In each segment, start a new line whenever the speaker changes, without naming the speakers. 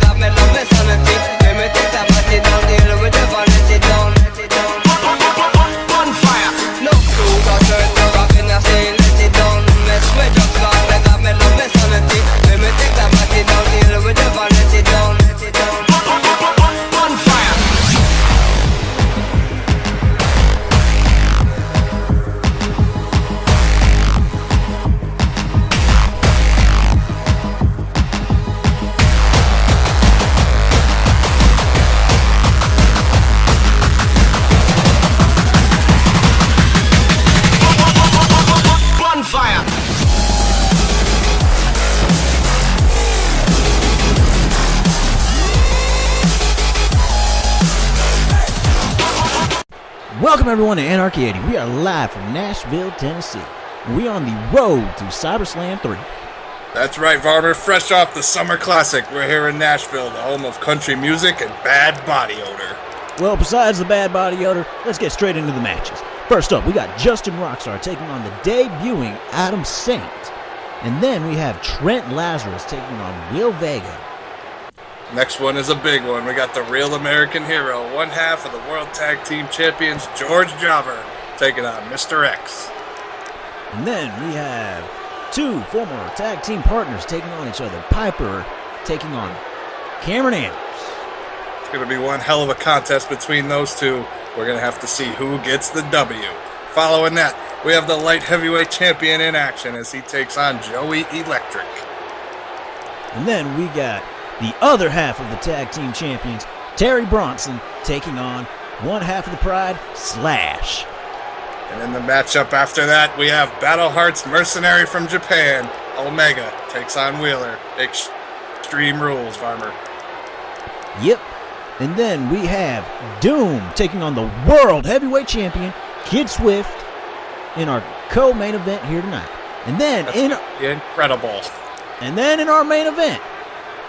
got me love me sanity. Let me take that body down, deal with the vanity down. Bonfire. No crew got turned to rockin' and say let it down. Mess with drugs, cause they got me love me sanity. Let me take that body down, deal with the vanity down. Bonfire.
Welcome everyone to Anarchy 80. We are live from Nashville, Tennessee. We are on the road to CyberSlam 3.
That's right, Varmer. Fresh off the Summer Classic, we're here in Nashville, the home of country music and bad body odor.
Well, besides the bad body odor, let's get straight into the matches. First up, we got Justin Rockstar taking on the debuting Adam Saint. And then we have Trent Lazarus taking on Will Vega.
Next one is a big one. We got the real American hero, one half of the World Tag Team Champions, George Jobber, taking on Mr. X.
And then we have two former tag team partners taking on each other. Piper taking on Cameron Andrews.
It's going to be one hell of a contest between those two. We're going to have to see who gets the W. Following that, we have the light heavyweight champion in action as he takes on Joey Electric.
And then we got the other half of the tag team champions, Terry Bronson, taking on one half of the Pride, Slash.
And in the matchup after that, we have Battle Heart's mercenary from Japan, Omega, takes on Wheeler. Extreme Rules, Farmer.
Yep. And then we have Doom taking on the world heavyweight champion, Kid Swift, in our co-main event here tonight. And then
incredible.
And then in our main event,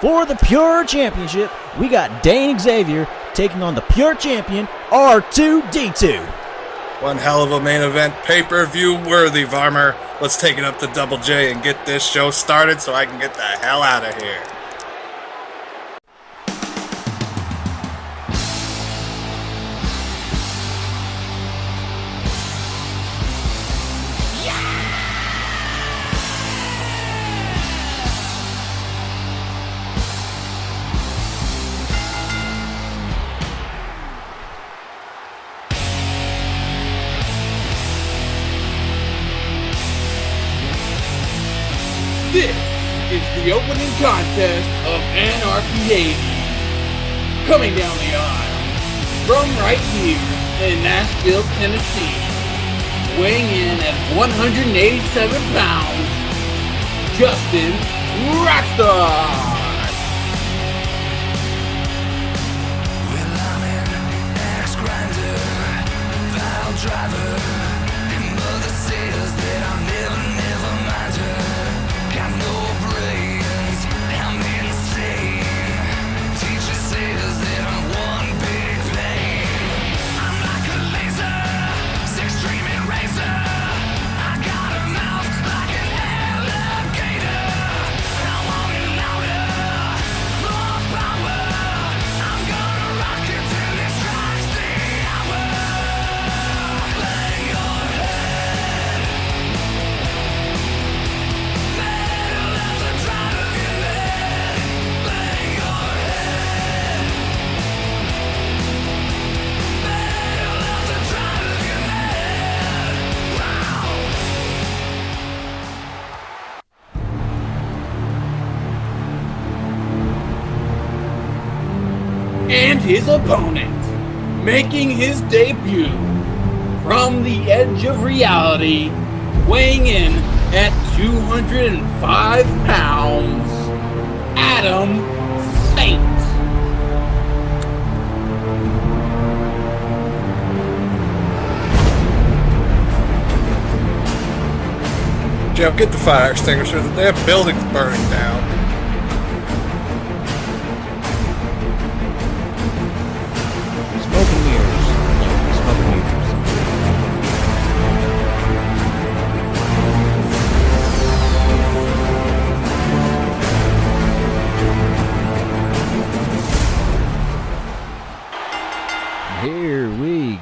for the Pure Championship, we got Dane Xavier taking on the Pure Champion, R2-D2.
One hell of a main event, pay-per-view worthy, Varmer. Let's take it up to Double J and get this show started so I can get the hell out of here.
This is the opening contest of Anarchy 80. Coming down the aisle, from right here in Nashville, Tennessee, weighing in at 187 pounds, Justin Rockstar.
Well, I'm an ex-grinder, vile driver, and mother says that I'll never mind her. Got no brains, I'm insane. Teacher says that I'm one big pain. I'm like a laser, six-streaming razor. I got a mouth like an alligator. I want it louder, more power. I'm gonna rock you till it strikes the hour. Bang your head. Metal at the drive of your head. Bang your head. Metal at the drive of your head. Wow.
And his opponent, making his debut from the edge of reality, weighing in at 205 pounds, Adam Saint.
Jeff, get the fire extinguisher. The damn building's burning down.
Smoke and mirrors. Yeah, smoke and mirrors.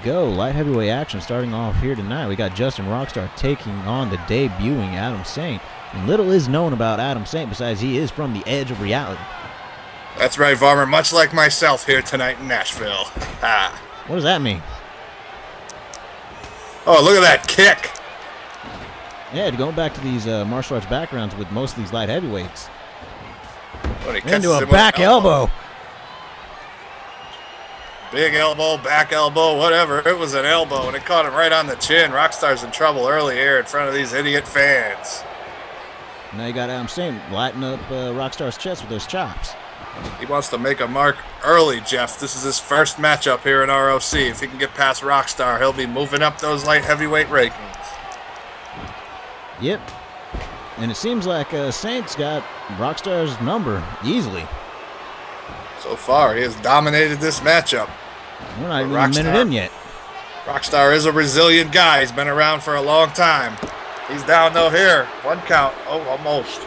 go. Light heavyweight action starting off here tonight. We got Justin Rockstar taking on the debuting Adam Saint. And little is known about Adam Saint besides he is from the edge of reality.
That's right, Varmer. Much like myself here tonight in Nashville.
What does that mean?
Oh, look at that kick.
Yeah, going back to these martial arts backgrounds with most of these light heavyweights.
Into
a back elbow.
Big elbow, back elbow, whatever. It was an elbow, and it caught him right on the chin. Rockstar's in trouble early here in front of these idiot fans.
Now you got Adam Saint lighting up Rockstar's chest with those chops.
He wants to make a mark early, Jeff. This is his first matchup here in ROC. If he can get past Rockstar, he'll be moving up those light heavyweight rankings.
Yep. And it seems like Saint's got Rockstar's number easily.
So far, he has dominated this matchup.
We're not even a minute in yet.
Rockstar is a resilient guy. He's been around for a long time. He's down, though, here. 1 count. Oh, almost.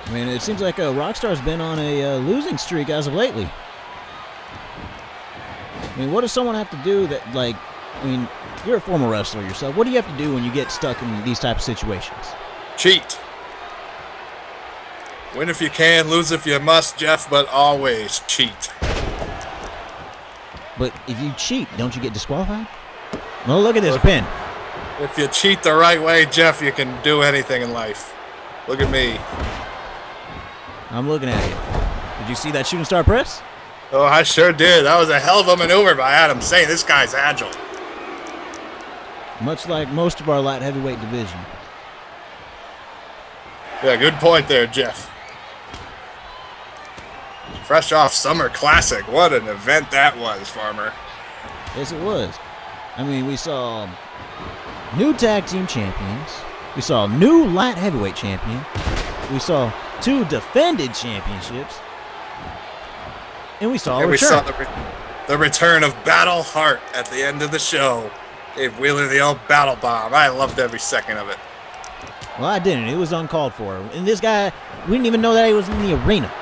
I mean, it seems like Rockstar's been on a losing streak as of lately. I mean, what does someone have to do that, like, I mean, you're a former wrestler yourself. What do you have to do when you get stuck in these type of situations?
Cheat. Win if you can, lose if you must, Jeff, but always cheat.
But if you cheat, don't you get disqualified? No, look at this pin.
If you cheat the right way, Jeff, you can do anything in life. Look at me.
I'm looking at you. Did you see that shooting star press?
Oh, I sure did. That was a hell of a maneuver by Adam Saint. This guy's agile.
Much like most of our light heavyweight division.
Yeah, good point there, Jeff. Fresh off Summer Classic. What an event that was, Farmer.
Yes, it was. I mean, we saw new tag team champions. We saw new light heavyweight champion. We saw 2 defended championships. And we saw a return.
We saw the return of Battle Heart at the end of the show. Gave Wheeler the old battle bomb. I loved every second of it.
Well, I didn't. It was uncalled for. And this guy, we didn't even know that he was in the arena.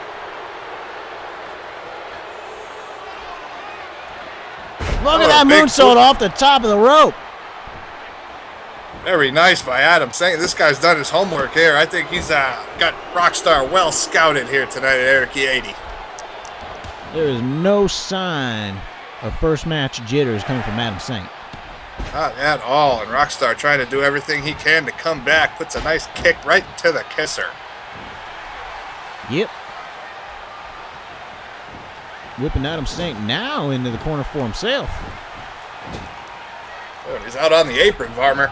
Look at that moonsault off the top of the rope.
Very nice by Adam Saint. This guy's done his homework here. I think he's got Rockstar well scouted here tonight at Anarchy 80.
There is no sign of first match jitters coming from Adam Saint.
Not at all. And Rockstar trying to do everything he can to come back. Puts a nice kick right to the kisser.
Yep. Whipping Adam Saint now into the corner for himself.
Oh, he's out on the apron, Varmer.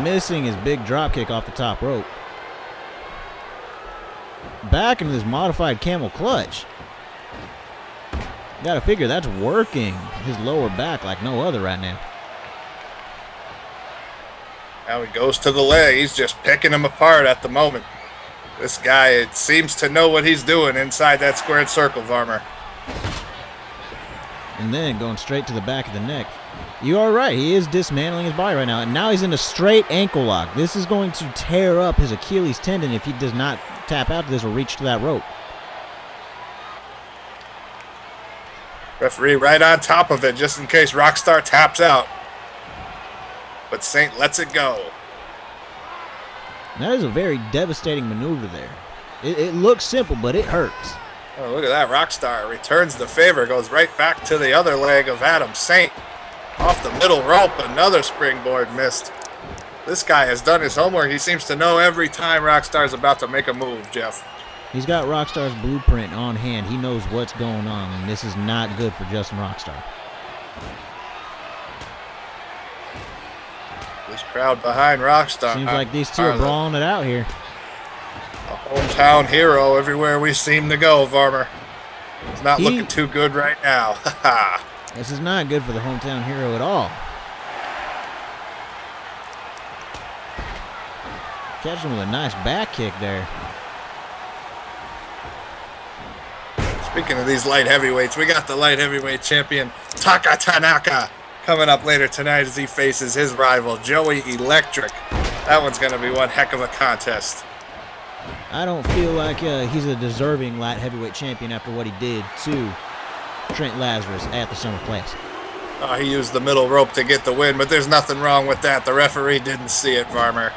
Missing his big drop kick off the top rope. Back into this modified camel clutch. Gotta figure that's working his lower back like no other right now.
Now he goes to the leg. He's just picking him apart at the moment. This guy, it seems to know what he's doing inside that squared circle, Varmer.
And then going straight to the back of the neck. You are right. He is dismantling his body right now. And now he's in a straight ankle lock. This is going to tear up his Achilles tendon if he does not tap out to this or reach to that rope.
Referee right on top of it just in case Rockstar taps out. But Saint lets it go.
That is a very devastating maneuver there. It looks simple, but it hurts.
Oh, look at that. Rockstar returns the favor. Goes right back to the other leg of Adam Saint. Off the middle rope. Another springboard missed. This guy has done his homework. He seems to know every time Rockstar's about to make a move, Jeff.
He's got Rockstar's blueprint on hand. He knows what's going on, and this is not good for Justin Rockstar.
This crowd behind Rockstar.
Seems like these two are brawling it out here.
A hometown hero everywhere we seem to go, Varmer. It's not looking too good right now.
This is not good for the hometown hero at all. Catch him with a nice back kick there.
Speaking of these light heavyweights, we got the light heavyweight champion, Taka Tanaka, coming up later tonight as he faces his rival, Joey Electric. That one's going to be one heck of a contest.
I don't feel like he's a deserving light heavyweight champion after what he did to Trent Lazarus at the Summer Classic.
He used the middle rope to get the win, but there's nothing wrong with that. The referee didn't see it, Farmer.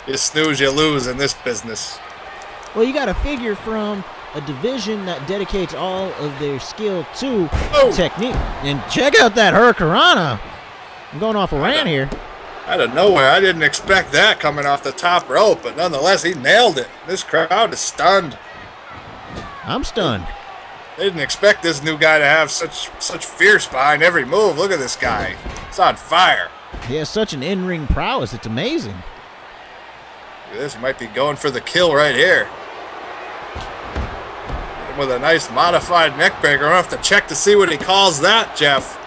You snooze, you lose in this business.
Well, you got to figure from a division that dedicates all of their skill to technique. And check out that Hurricanrana. I'm going off a rant here.
Out of nowhere, I didn't expect that coming off the top rope, but nonetheless, he nailed it. This crowd is stunned.
I'm stunned.
They didn't expect this new guy to have such fierce behind every move. Look at this guy. He's on fire.
He has such an in-ring prowess. It's amazing.
Look at this. He might be going for the kill right here. With a nice modified neckbreaker. I'll have to check to see what he calls that, Jeff.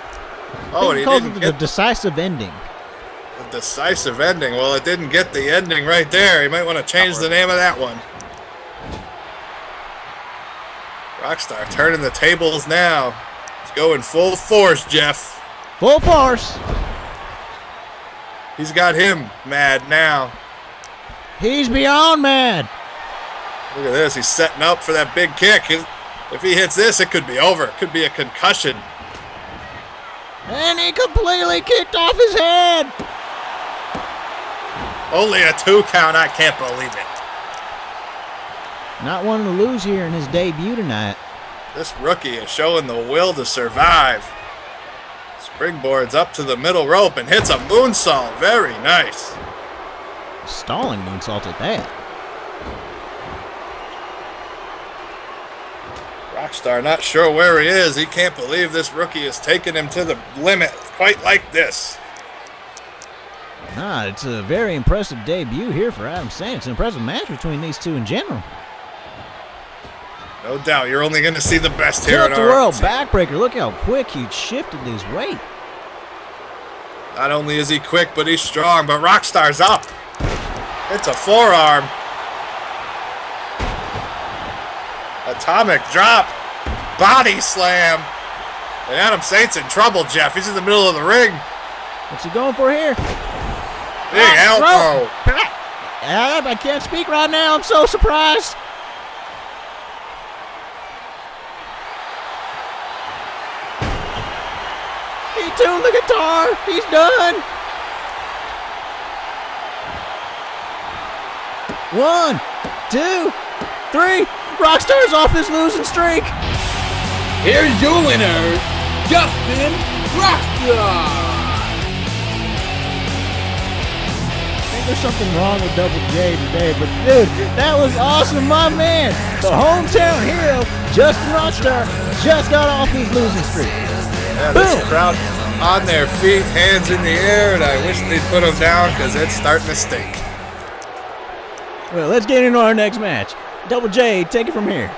Oh, and he
calls
didn't
it
get
the decisive ending.
the decisive ending. Well, it didn't get the ending right there. You might want to change the name of that one. Rockstar turning the tables now. He's going full force, Jeff.
Full force.
He's got him mad now.
He's beyond mad.
Look at this. He's setting up for that big kick. If he hits this, it could be over. It could be a concussion.
And he completely kicked off his head.
Only a 2 count. I can't believe it.
Not wanting to lose here in his debut tonight.
This rookie is showing the will to survive. Springboards up to the middle rope and hits a moonsault. Very nice.
Stalling moonsault at that.
Rockstar not sure where he is. He can't believe this rookie is taking him to the limit quite like this.
Nah, it's a very impressive debut here for Adam Saint. It's an impressive match between these two in general.
No doubt. You're only going to see the best here in
Tilt the world
ROC.
backbreaker. Look how quick he shifted his weight.
Not only is he quick, but he's strong. But Rockstar's up. It's a forearm. Atomic drop. Body slam. And Adam Saint's in trouble, Jeff. He's in the middle of the ring.
What's he going for here?
Big elbow.
I can't speak right now. I'm so surprised. He tuned the guitar. He's done. 1, 2, 3. Rockstar's off his losing streak.
Here's your winner, Justin Rockstar.
I think there's something wrong with Double J today, but dude, that was awesome, my man. The hometown hero, Justin Rockstar, just got off his losing streak.
Yeah, this crowd on their feet, hands in the air, and I wish they'd put them down because it's starting to stink.
Well, let's get into our next match. Double J, take it from here.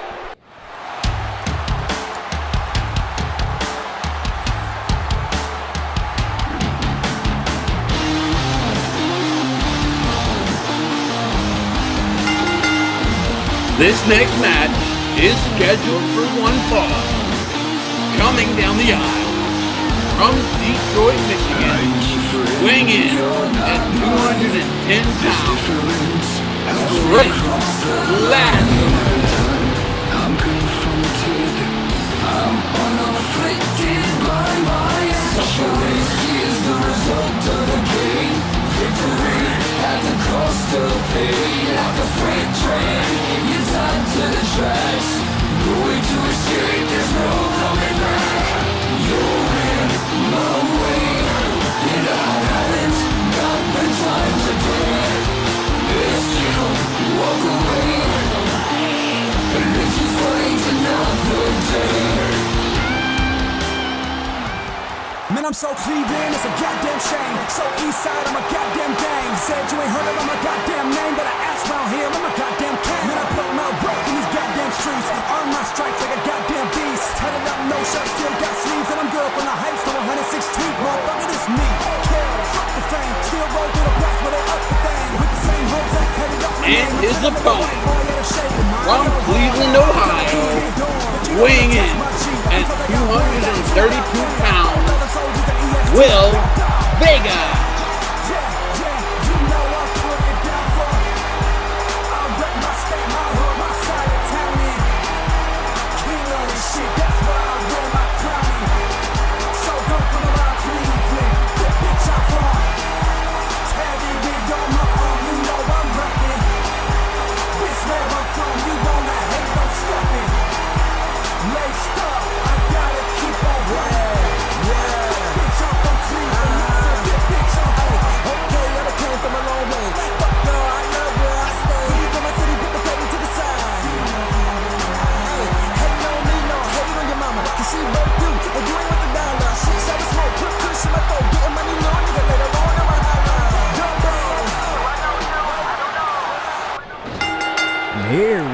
This next match is scheduled for one fall. Coming down the aisle from Detroit, Michigan, weighing in at 210 pounds, Trent Lazarus.
I'm confronted, I'm unafflicted by my actions. Is the result of a game, victory at the cost of pain. Like a freight train, you're tied to the tracks. No way to escape, there's no coming back. You're in my way, and I haven't got the time today. It's you, walk away, and live to fight another day.
Man, I'm so Cleveland, it's a goddamn shame. So east side, I'm a goddamn gang. Said you ain't heard of my goddamn name, but I asked round here, I'm a goddamn king. Man, I put my work in these goddamn streets. Earn my stripes like a goddamn beast. Tatted up, no shirt, still got sleeves, and I'm good from the heights to 116th. Motherfucker, this me. Kill, fuck the fame. Still roll through the blocks, but they up the thing. With the same hoes that tatted up my
And
name.
his opponent from Cleveland, Ohio, weighing in at 232 pounds, Will Vega.
Shit, that's what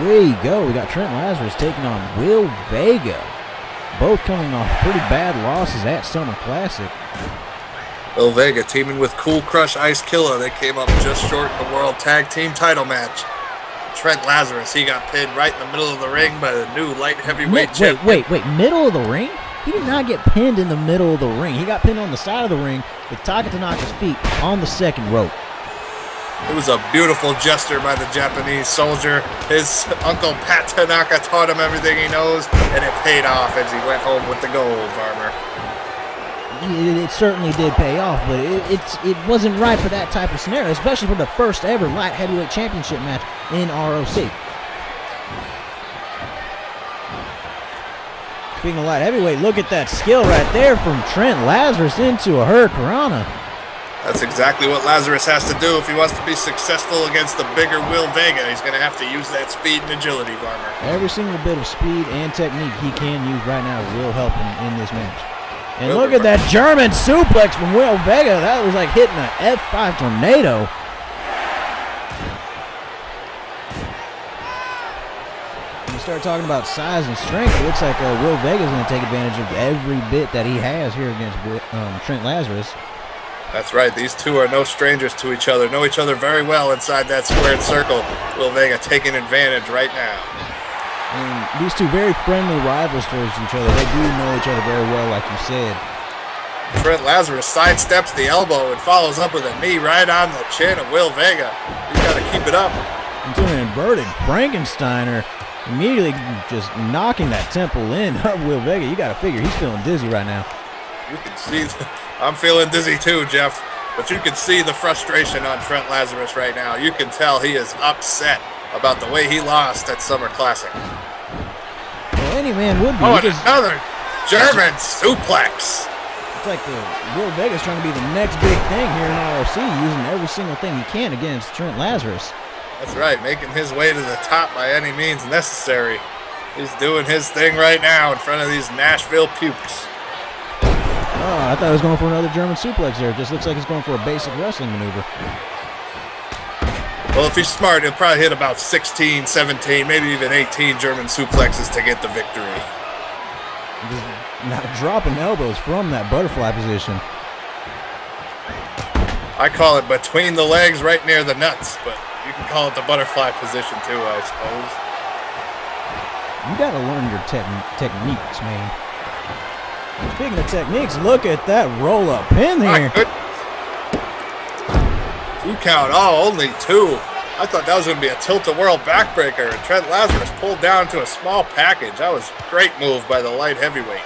There you go. We got Trent Lazarus taking on Will Vega. Both coming off pretty bad losses at Summer Classic.
Will Vega teaming with Cool Crush Ice Killer. They came up just short in the World Tag Team title match. Trent Lazarus, he got pinned right in the middle of the ring by the new light heavyweight champion.
Wait, middle of the ring? He did not get pinned in the middle of the ring. He got pinned on the side of the ring with Taka Tanaka's feet on the second rope.
It was a beautiful gesture by the Japanese soldier. His uncle Pat Tanaka taught him everything he knows, and it paid off as he went home with the gold, Farmer.
It certainly did pay off, but it wasn't right for that type of scenario, especially for the first ever light heavyweight championship match in ROC. Speaking of light heavyweight, look at that skill right there from Trent Lazarus into a Hurricanrana.
That's exactly what Lazarus has to do if he wants to be successful against the bigger Will Vega. He's going to have to use that speed and agility, Farmer.
Every single bit of speed and technique he can use right now will help him in this match. And look at that German suplex from Will Vega. That was like hitting an F5 tornado. When you start talking about size and strength, it looks like Will Vega's going to take advantage of every bit that he has here against Trent Lazarus.
That's right. These two are no strangers to each other. Know each other very well inside that squared circle. Will Vega taking advantage right now.
And these two very friendly rivals towards each other. They do know each other very well, like you said.
Trent Lazarus sidesteps the elbow and follows up with a knee right on the chin of Will Vega. He's got to keep it up.
Into an inverted Frankensteiner, immediately just knocking that temple in of Will Vega. You got to figure he's feeling dizzy right now.
You can see, I'm feeling dizzy too, Jeff. But you can see the frustration on Trent Lazarus right now. You can tell he is upset about the way he lost at Summer Classic.
Well, any man would be.
Oh, and another German suplex.
It's like Will Vega's trying to be the next big thing here in ROC, using every single thing he can against Trent Lazarus.
That's right, making his way to the top by any means necessary. He's doing his thing right now in front of these Nashville pukes.
Oh, I thought he was going for another German suplex there. It just looks like he's going for a basic wrestling maneuver.
Well, if he's smart, he'll probably hit about 16, 17, maybe even 18 German suplexes to get the victory.
Just not dropping elbows from that butterfly position.
I call it between the legs right near the nuts, but you can call it the butterfly position too, I suppose.
You got to learn your techniques, man. Speaking of techniques, look at that roll-up pin here.
2 count. Oh, only 2. I thought that was going to be a tilt-a-whirl backbreaker, and Trent Lazarus pulled down to a small package. That was a great move by the light heavyweight.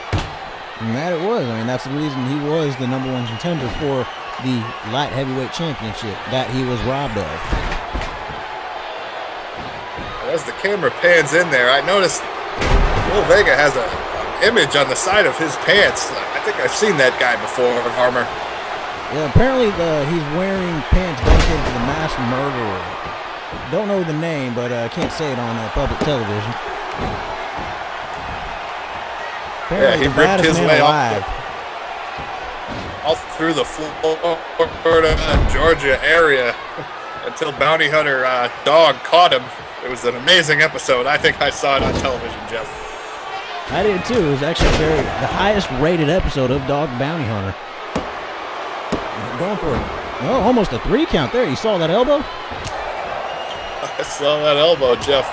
And that it was. I mean, that's the reason he was the #1 contender for the light heavyweight championship that he was robbed of.
As the camera pans in there, I noticed Will Vega has an image on the side of his pants. I think I've seen that guy before, Harmer.
Yeah, apparently he's wearing pants dedicated to the mass murderer. Don't know the name, but I can't say it on public television. Apparently
yeah, he ripped his way
alive.
all through the Florida, Georgia area until Bounty Hunter Dog caught him. It was an amazing episode. I think I saw it on television, Jeff.
I did too. It was actually the highest rated episode of Dog Bounty Hunter. Going for it. Oh, almost a 3 count there. You saw that elbow?
I saw that elbow, Jeff.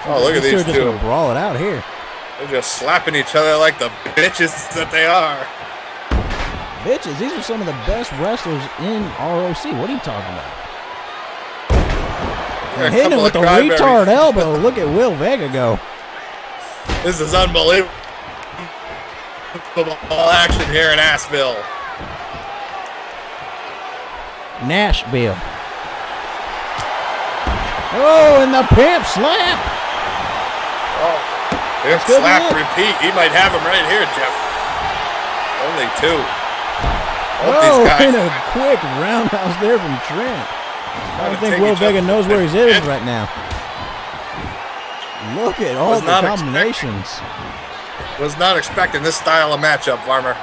Oh, look at these
just
two.
Gonna brawl it out here.
They're just slapping each other like the bitches that they are.
Bitches, these are some of the best wrestlers in ROC. What are you talking about? And hitting him with a retard elbow. Look at Will Vega go.
This is unbelievable action here in Nashville.
Oh, and the pimp slap.
Oh, pimp slap repeat. He might have him right here, Jeff. Only 2.
Oh, and a quick roundhouse there from Trent. I don't think Will Vega knows where he's is right now. Look at all the combinations.
Was not expecting this style of matchup, Farmer.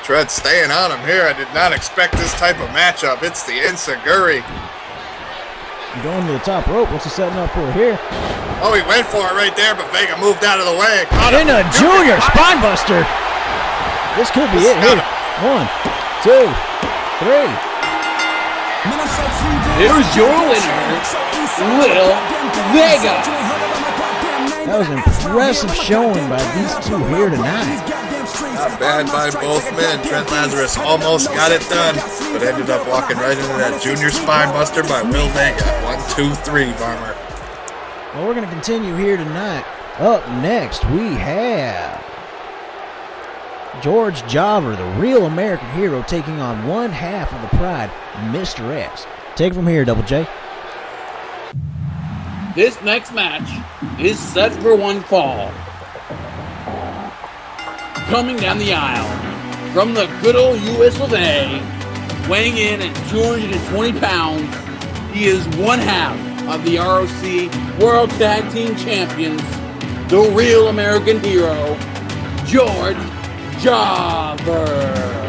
Trent staying on him here. I did not expect this type of matchup. It's the Enziguri
Going to the top rope. What's he setting up for here?
Oh, he went for it right there, but Vega moved out of the way. Caught
In
him.
a junior spine buster. This could be it here. 1, 2, 3.
Here's your winner, Will Vega.
That was an impressive showing by these two here tonight.
Not bad by both men. Trent Lazarus almost got it done, but ended up walking right into that junior spine buster by Will Vega. 1, 2, 3, Farmer.
Well, we're going to continue here tonight. Up next, we have George Jobber, the real American hero, taking on one half of the Pride, Mr. X. Take it from here, Double J.
This next match is set for one fall. Coming down the aisle from the good old US of A, weighing in at 220 pounds, he is one half of the ROC World Tag Team Champions, the real American hero, George Jobber.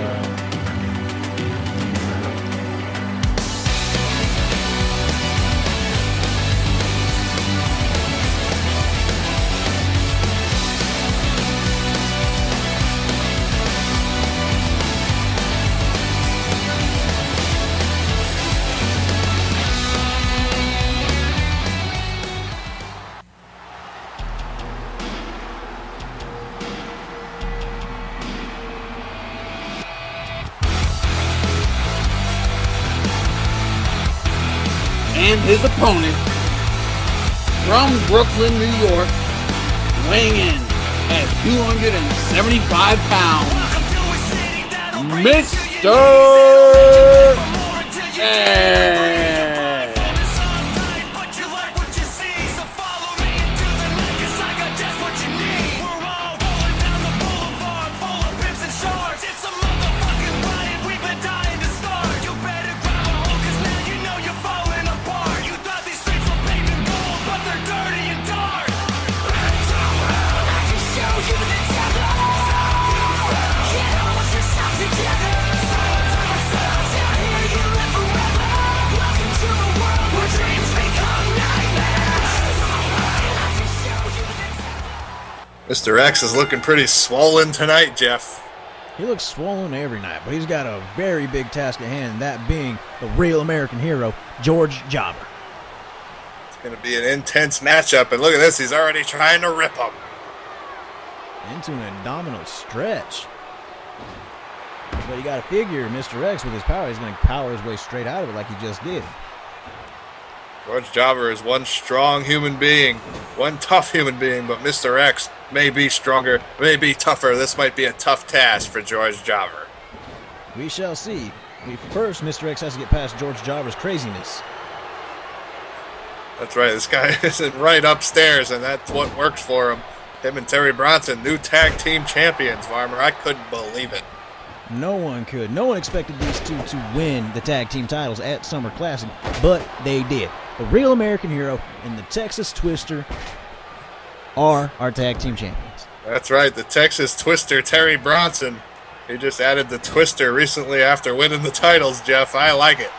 And his opponent from Brooklyn, New York, weighing in at 275 pounds, Mr. X.
Mr. X is looking pretty swollen tonight, Jeff.
He looks swollen every night, but he's got a very big task at hand, that being the real American hero, George Jobber.
It's going to be an intense matchup, and look at this, he's already trying to rip him.
Into an abdominal stretch. But you got to figure Mr. X, with his power, he's going to power his way straight out of it like he just did.
George Jobber is one strong human being, one tough human being, but Mr. X may be stronger, may be tougher. This might be a tough task for George Jobber.
We shall see. First, Mr. X has to get past George Jobber's craziness.
That's right, this guy isn't right upstairs, and that's what works for him. Him and Terry Bronson, new tag team champions, Farmer. I couldn't believe it.
No one could. No one expected these two to win the tag team titles at Summer Classic, but they did. The real American hero and the Texas Twister are our tag team champions.
That's right, the Texas Twister, Terry Bronson. He just added the Twister recently after winning the titles, Jeff. I like it.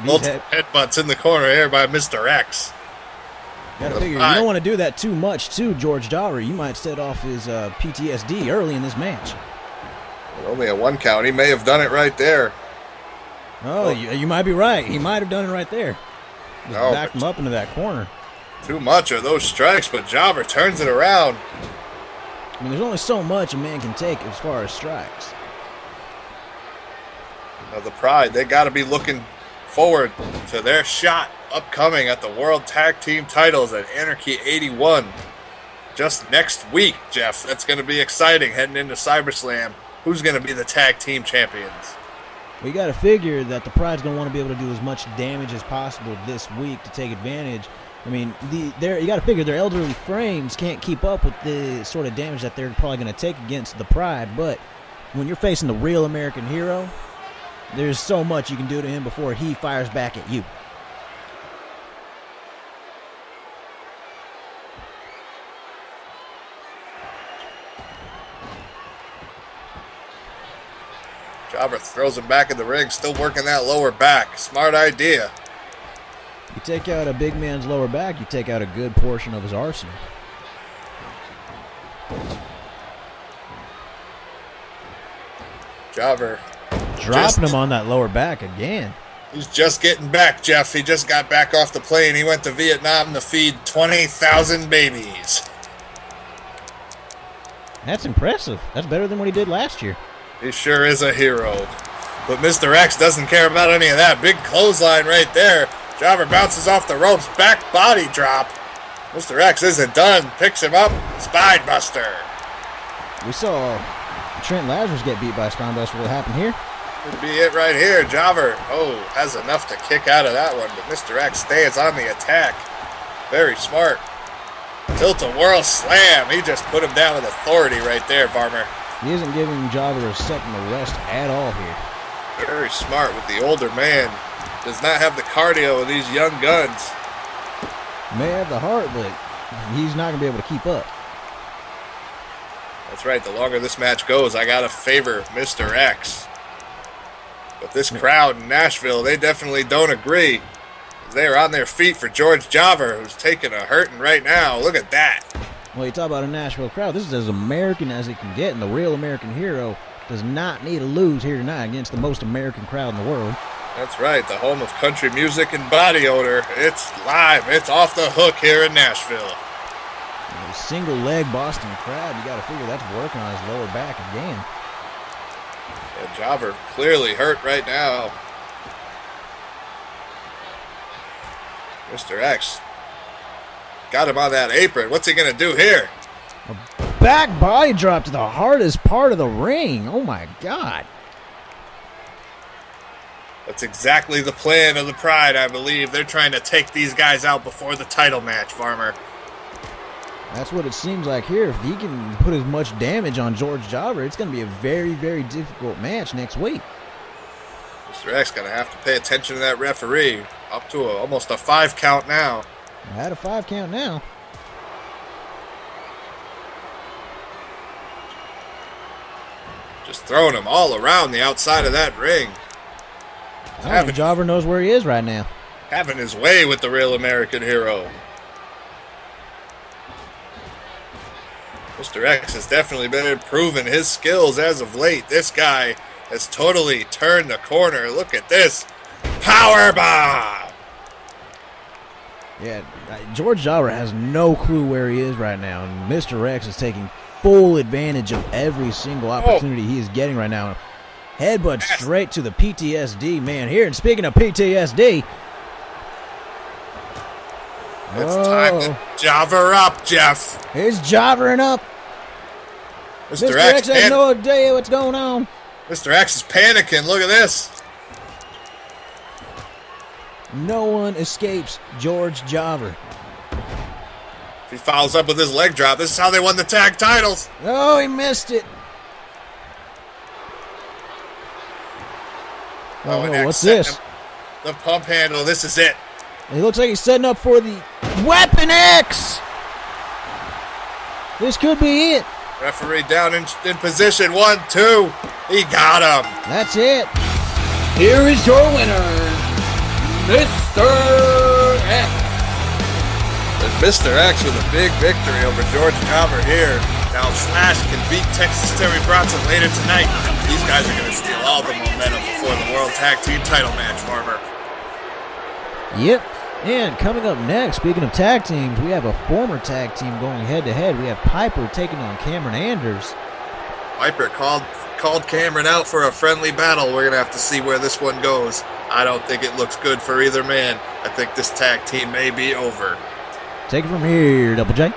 Multiple headbutts in the corner here by Mr. X.
Gotta figure, you don't want to do that too much to George Jobber. You might set off his PTSD early in this match.
Only a 1 count. He may have done it right there.
Oh, you might be right. He might have done it right there. Just
No,
backed him up into that corner.
Too much of those strikes, but Jobber turns it around.
I mean, there's only so much a man can take as far as strikes.
Now the Pride, they got to be looking forward to their shot upcoming at the World Tag Team titles at Anarchy 81. Just next week, Jeff. That's going to be exciting heading into SummerSlam. Who's going to be the tag team champions?
We got to figure that the Pride's going to want to be able to do as much damage as possible this week to take advantage. I mean, you got to figure their elderly frames can't keep up with the sort of damage that they're probably going to take against the Pride. But when you're facing the real American hero, there's so much you can do to him before he fires back at you.
Jobber throws him back in the ring, still working that lower back. Smart idea.
You take out a big man's lower back, you take out a good portion of his arsenal.
Jobber
Dropping him on that lower back again.
He's just getting back, Jeff. He just got back off the plane. He went to Vietnam to feed 20,000 babies.
That's impressive. That's better than what he did last year.
He sure is a hero. But Mr. X doesn't care about any of that. Big clothesline right there. Jobber bounces off the ropes. Back body drop. Mr. X isn't done. Picks him up. Spinebuster.
We saw Trent Lazarus get beat by a Spinebuster. What happened here?
Could be it right here. Jobber, has enough to kick out of that one. But Mr. X stays on the attack. Very smart. Tilt-a-whirl slam. He just put him down with authority right there, Farmer.
He isn't giving Jobber a second to rest at all here.
Very smart with the older man. Does not have the cardio of these young guns.
May have the heart, but he's not going to be able to keep up.
That's right. The longer this match goes, I got to favor Mr. X. But this crowd in Nashville, they definitely don't agree. They are on their feet for George Jobber, who's taking a hurting right now. Look at that.
Well, you talk about a Nashville crowd. This is as American as it can get, and the real American hero does not need to lose here tonight against the most American crowd in the world.
That's right, the home of country music and body odor. It's live. It's off the hook here in Nashville.
A single leg Boston crowd, you got to figure that's working on his lower back again.
Yeah, Jobber clearly hurt right now. Mr. X got him on that apron. What's he going to do here?
A back body drop to the hardest part of the ring. Oh, my God.
That's exactly the plan of the Pride, I believe. They're trying to take these guys out before the title match, Farmer.
That's what it seems like here. If he can put as much damage on George Jobber, it's going to be a very, very difficult match next week.
Mr. X going to have to pay attention to that referee. Up to almost a 5 count now.
At a 5 count now.
Just throwing him all around the outside of that ring.
I don't think Jobber knows where he is right now.
Having his way with the real American hero. Mr. X has definitely been improving his skills as of late. This guy has totally turned the corner. Look at this. Powerbomb!
Yeah, George Jobber has no clue where he is right now, and Mr. X is taking full advantage of every single opportunity he is getting right now. Headbutt straight to the PTSD man here. And speaking of PTSD,
it's time to jobber up, Jeff.
He's jobbering up. Mr. X has no idea what's going on.
Mr. X is panicking. Look at this.
No one escapes George Jobber.
If he follows up with his leg drop, this is how they won the tag titles.
Oh, he missed it. Oh, what's this?
The pump handle. This is it.
It looks like he's setting up for the Weapon X. This could be it.
Referee down in position. 1, 2. He got him.
That's it.
Here is your winner, Mr. X.
And Mr. X with a big victory over George Jobber here. Now Slash can beat Texas Terry Bronson later tonight. These guys are going to steal all the momentum before the World Tag Team title match, Farmer.
Yep. And coming up next, speaking of tag teams, we have a former tag team going head-to-head. We have Piper taking on Cameron Anders.
Piper called Cameron out for a friendly battle. We're going to have to see where this one goes. I don't think it looks good for either man. I think this tag team may be over.
Take it from here, Double J.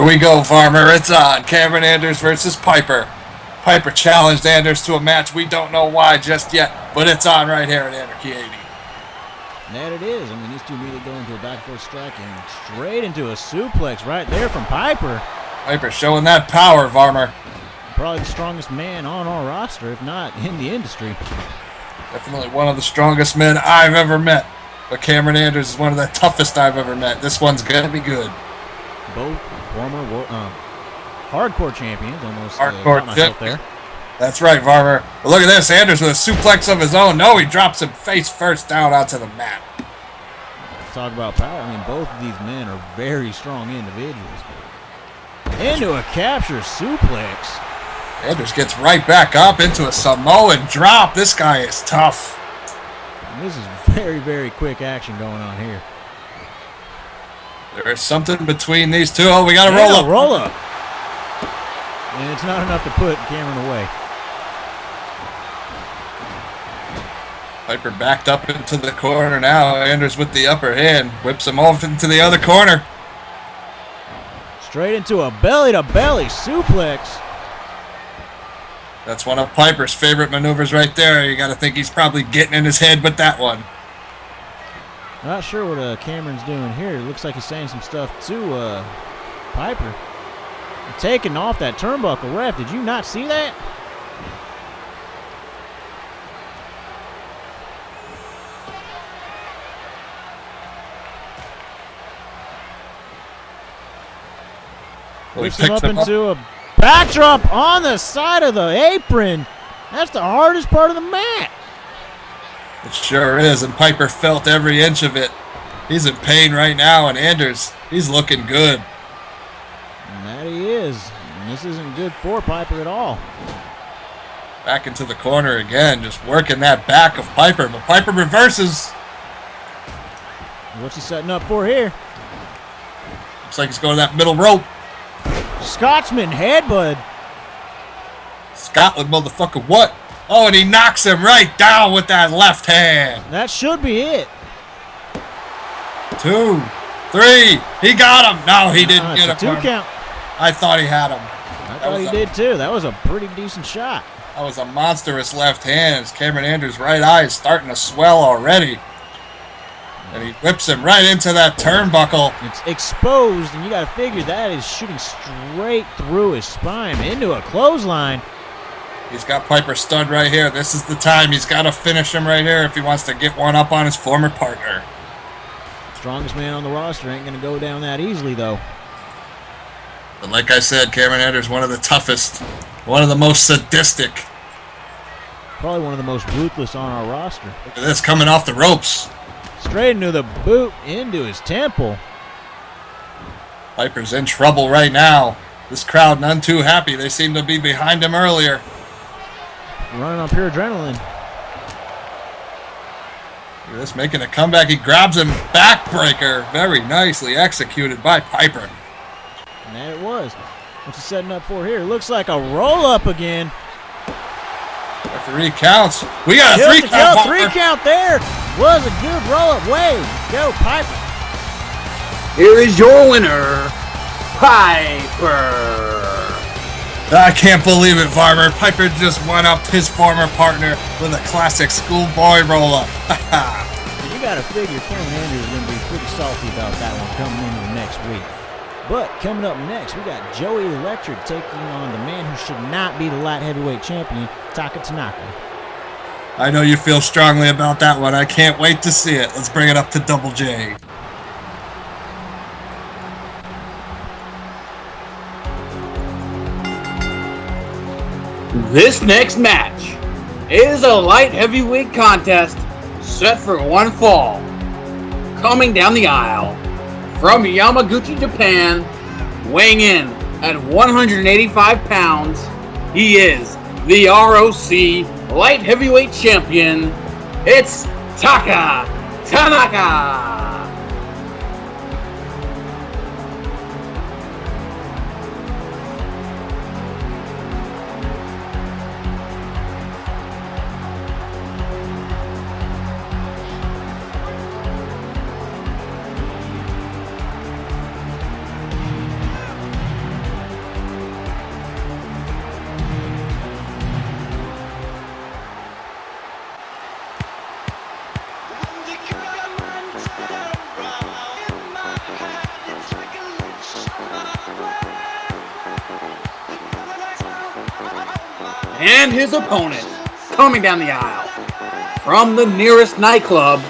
Here we go, Farmer. It's on. Cameron Anders versus Piper. Piper challenged Anders to a match. We don't know why just yet, but it's on right here at Anarchy 80.
And that it is. I mean, these two immediately go into a back foot strike and straight into a suplex right there from Piper.
Piper showing that power, Farmer.
Probably the strongest man on our roster, if not in the industry.
Definitely one of the strongest men I've ever met. But Cameron Anders is one of the toughest I've ever met. This one's going to be good.
Both former hardcore champions, almost
Hardcore
got myself there.
That's right, Farmer. But look at this. Anders with a suplex of his own. No, he drops him face first down onto the mat.
Talk about power. I mean, both of these men are very strong individuals. Into a capture suplex.
Anders gets right back up into a Samoan drop. This guy is tough.
And this is very, very quick action going on here.
There's something between these two. Oh, we got a roll up.
Roll up. And it's not enough to put Cameron away.
Piper backed up into the corner now. Anders with the upper hand. Whips him off into the other corner.
Straight into a belly-to-belly suplex.
That's one of Piper's favorite maneuvers right there. You got to think he's probably getting in his head with that one.
Not sure what Cameron's doing here. It looks like he's saying some stuff to Piper. Taking off that turnbuckle ref. Did you not see that? Lifts him up into a backdrop on the side of the apron. That's the hardest part of the mat.
It sure is, and Piper felt every inch of it. He's in pain right now, and Anders, he's looking good.
And that he is. And this isn't good for Piper at all.
Back into the corner again, just working that back of Piper, but Piper reverses.
What's he setting up for here?
Looks like he's going to that middle rope.
Scotsman headbutt.
Scotland, motherfucker, what? Oh, and he knocks him right down with that left hand.
That should be it.
2, 3. He got him. No, he didn't get
it's
him.
a 2 count.
I thought he had him.
I thought he did too. That was a pretty decent shot.
That was a monstrous left hand. Cameron Anders' right eye is starting to swell already. And he whips him right into that turnbuckle.
It's exposed, and you got to figure that is shooting straight through his spine into a clothesline.
He's got Piper stunned right here. This is the time. He's got to finish him right here if he wants to get one up on his former partner.
Strongest man on the roster ain't going to go down that easily, though.
But like I said, Cameron Anders, one of the toughest, one of the most sadistic.
Probably one of the most ruthless on our roster.
Look at this, coming off the ropes.
Straight into the boot, into his temple.
Piper's in trouble right now. This crowd none too happy. They seem to be behind him earlier.
Running on pure adrenaline.
Look at this, making a comeback. He grabs him. Backbreaker. Very nicely executed by Piper.
And that it was. What's he setting up for here? Looks like a roll-up again.
Referee counts. We got a
Just
3 count.
3 count there. Was a good roll-up. Way to go, Piper.
Here is your winner, Piper.
I can't believe it, Farmer. Piper just went up his former partner with a classic schoolboy roll-up.
You got to figure Cameron Andrews is going to be pretty salty about that one coming into the next week. But coming up next, we got Joey Electric taking on the man who should not be the light heavyweight champion, Taka Tanaka.
I know you feel strongly about that one. I can't wait to see it. Let's bring it up to Double J.
This next match is a light heavyweight contest set for one fall. Coming down the aisle from Yamaguchi, Japan, weighing in at 185 pounds, he is the ROC light heavyweight champion. It's Taka Tanaka. And his opponent, coming down the aisle from the nearest nightclub,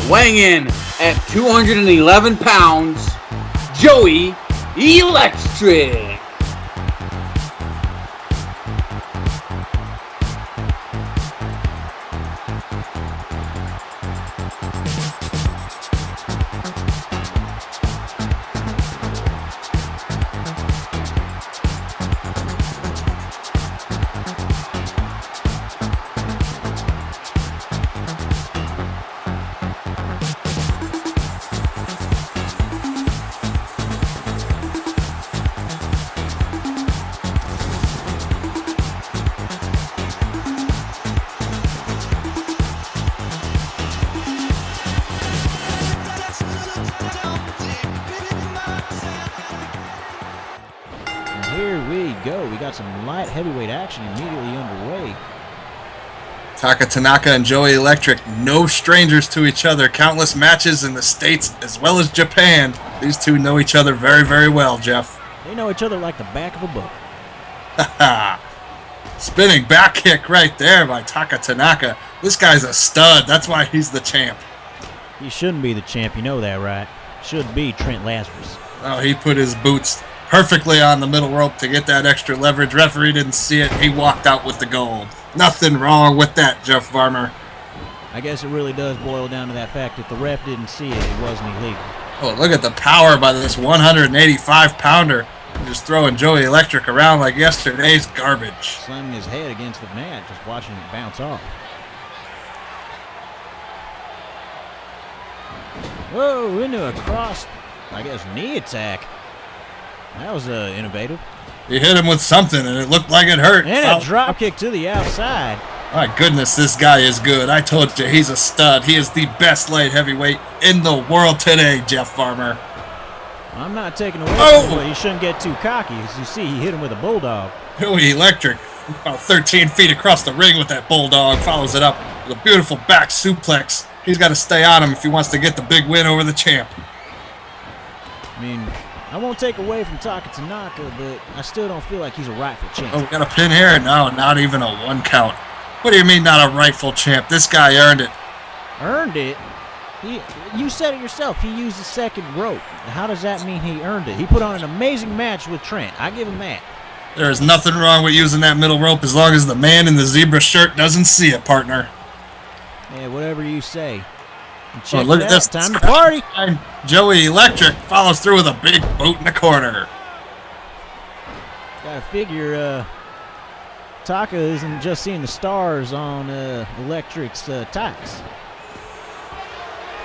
weighing in at 211 pounds, Joey Electric.
Here we go. We got some light heavyweight action immediately underway.
Taka Tanaka and Joey Electric, no strangers to each other. Countless matches in the States as well as Japan. These two know each other very, very well, Jeff.
They know each other like the back of a book.
Spinning back kick right there by Taka Tanaka. This guy's a stud. That's why he's the champ.
He shouldn't be the champ, you know that, right? Should be Trent Lazarus.
Oh, he put his boots perfectly on the middle rope to get that extra leverage. Referee didn't see it. He walked out with the gold. Nothing wrong with that, Jeff Varmer.
I guess it really does boil down to that fact if the ref didn't see it, it wasn't illegal.
Oh, look at the power by this 185-pounder. Just throwing Joey Electric around like yesterday's garbage.
Slamming his head against the mat, just watching it bounce off. Whoa, into a cross, I guess, knee attack. That was innovative.
He hit him with something, and it looked like it hurt.
And a drop kick to the outside.
My goodness, this guy is good. I told you, he's a stud. He is the best light heavyweight in the world today, Jeff Farmer.
I'm not taking away from him, but he shouldn't get too cocky. As you see, he hit him with a bulldog.
Joey Electric, about 13 feet across the ring with that bulldog, follows it up with a beautiful back suplex. He's got to stay on him if he wants to get the big win over the champ.
I mean, I won't take away from Taka Tanaka, but I still don't feel like he's a rightful champ.
Oh, we got a pin here? No, not even a 1 count. What do you mean not a rightful champ? This guy earned it.
Earned it? You said it yourself. He used the second rope. How does that mean he earned it? He put on an amazing match with Trent. I give him that.
There is nothing wrong with using that middle rope as long as the man in the zebra shirt doesn't see it, partner.
Yeah, whatever you say.
Oh, look at this.
Time to party.
Joey Electric follows through with a big boot in the corner.
Gotta figure, Taka isn't just seeing the stars on Electric's tights.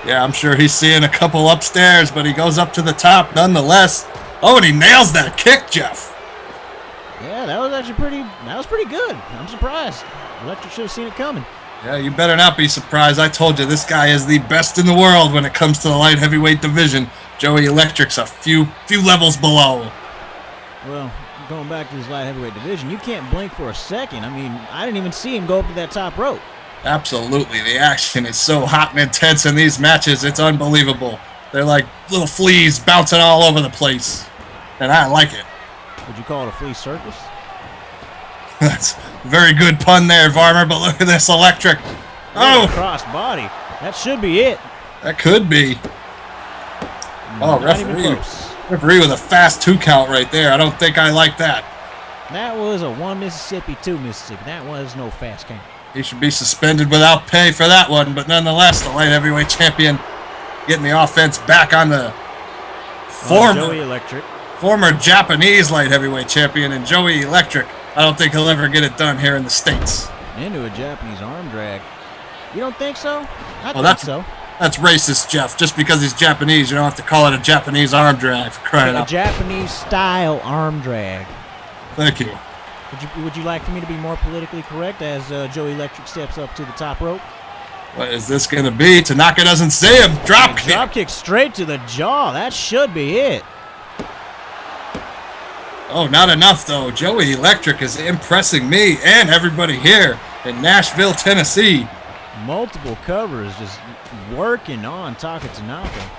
Yeah, I'm sure he's seeing a couple upstairs, but he goes up to the top nonetheless. Oh, and he nails that kick, Jeff.
Yeah, that was actually pretty good. I'm surprised. Electric should have seen it coming.
Yeah, you better not be surprised. I told you, this guy is the best in the world when it comes to the light heavyweight division. Joey Electric's a few levels below.
Well, going back to this light heavyweight division, you can't blink for a second. I mean, I didn't even see him go up to that top rope.
Absolutely. The action is so hot and intense in these matches. It's unbelievable. They're like little fleas bouncing all over the place. And I like it.
Would you call it a flea circus?
That's a very good pun there, Varmer, but look at this Electric. Oh!
Cross body. That should be it.
That could be. Oh,
Not even
referee.
close.
Referee with a fast 2 count right there. I don't think I like that.
That was a 1 Mississippi, 2 Mississippi. That was no fast count.
He should be suspended without pay for that one, but nonetheless, the light heavyweight champion getting the offense back on the
Joey Electric.
former Japanese light heavyweight champion, and Joey Electric. I don't think he'll ever get it done here in the States.
Into a Japanese arm drag. You don't think so? I
Well,
think so.
That's racist, Jeff. Just because he's Japanese, you don't have to call it a Japanese arm drag, for crying
A
out.
Japanese style arm drag.
Thank you.
Would you like for me to be more politically correct as Joey Electric steps up to the top rope?
What is this going to be? Tanaka doesn't see him. Drop kick.
Drop kick straight to the jaw. That should be it.
Oh, not enough, though. Joey Electric is impressing me and everybody here in Nashville, Tennessee.
Multiple covers just working on Taka Tanaka.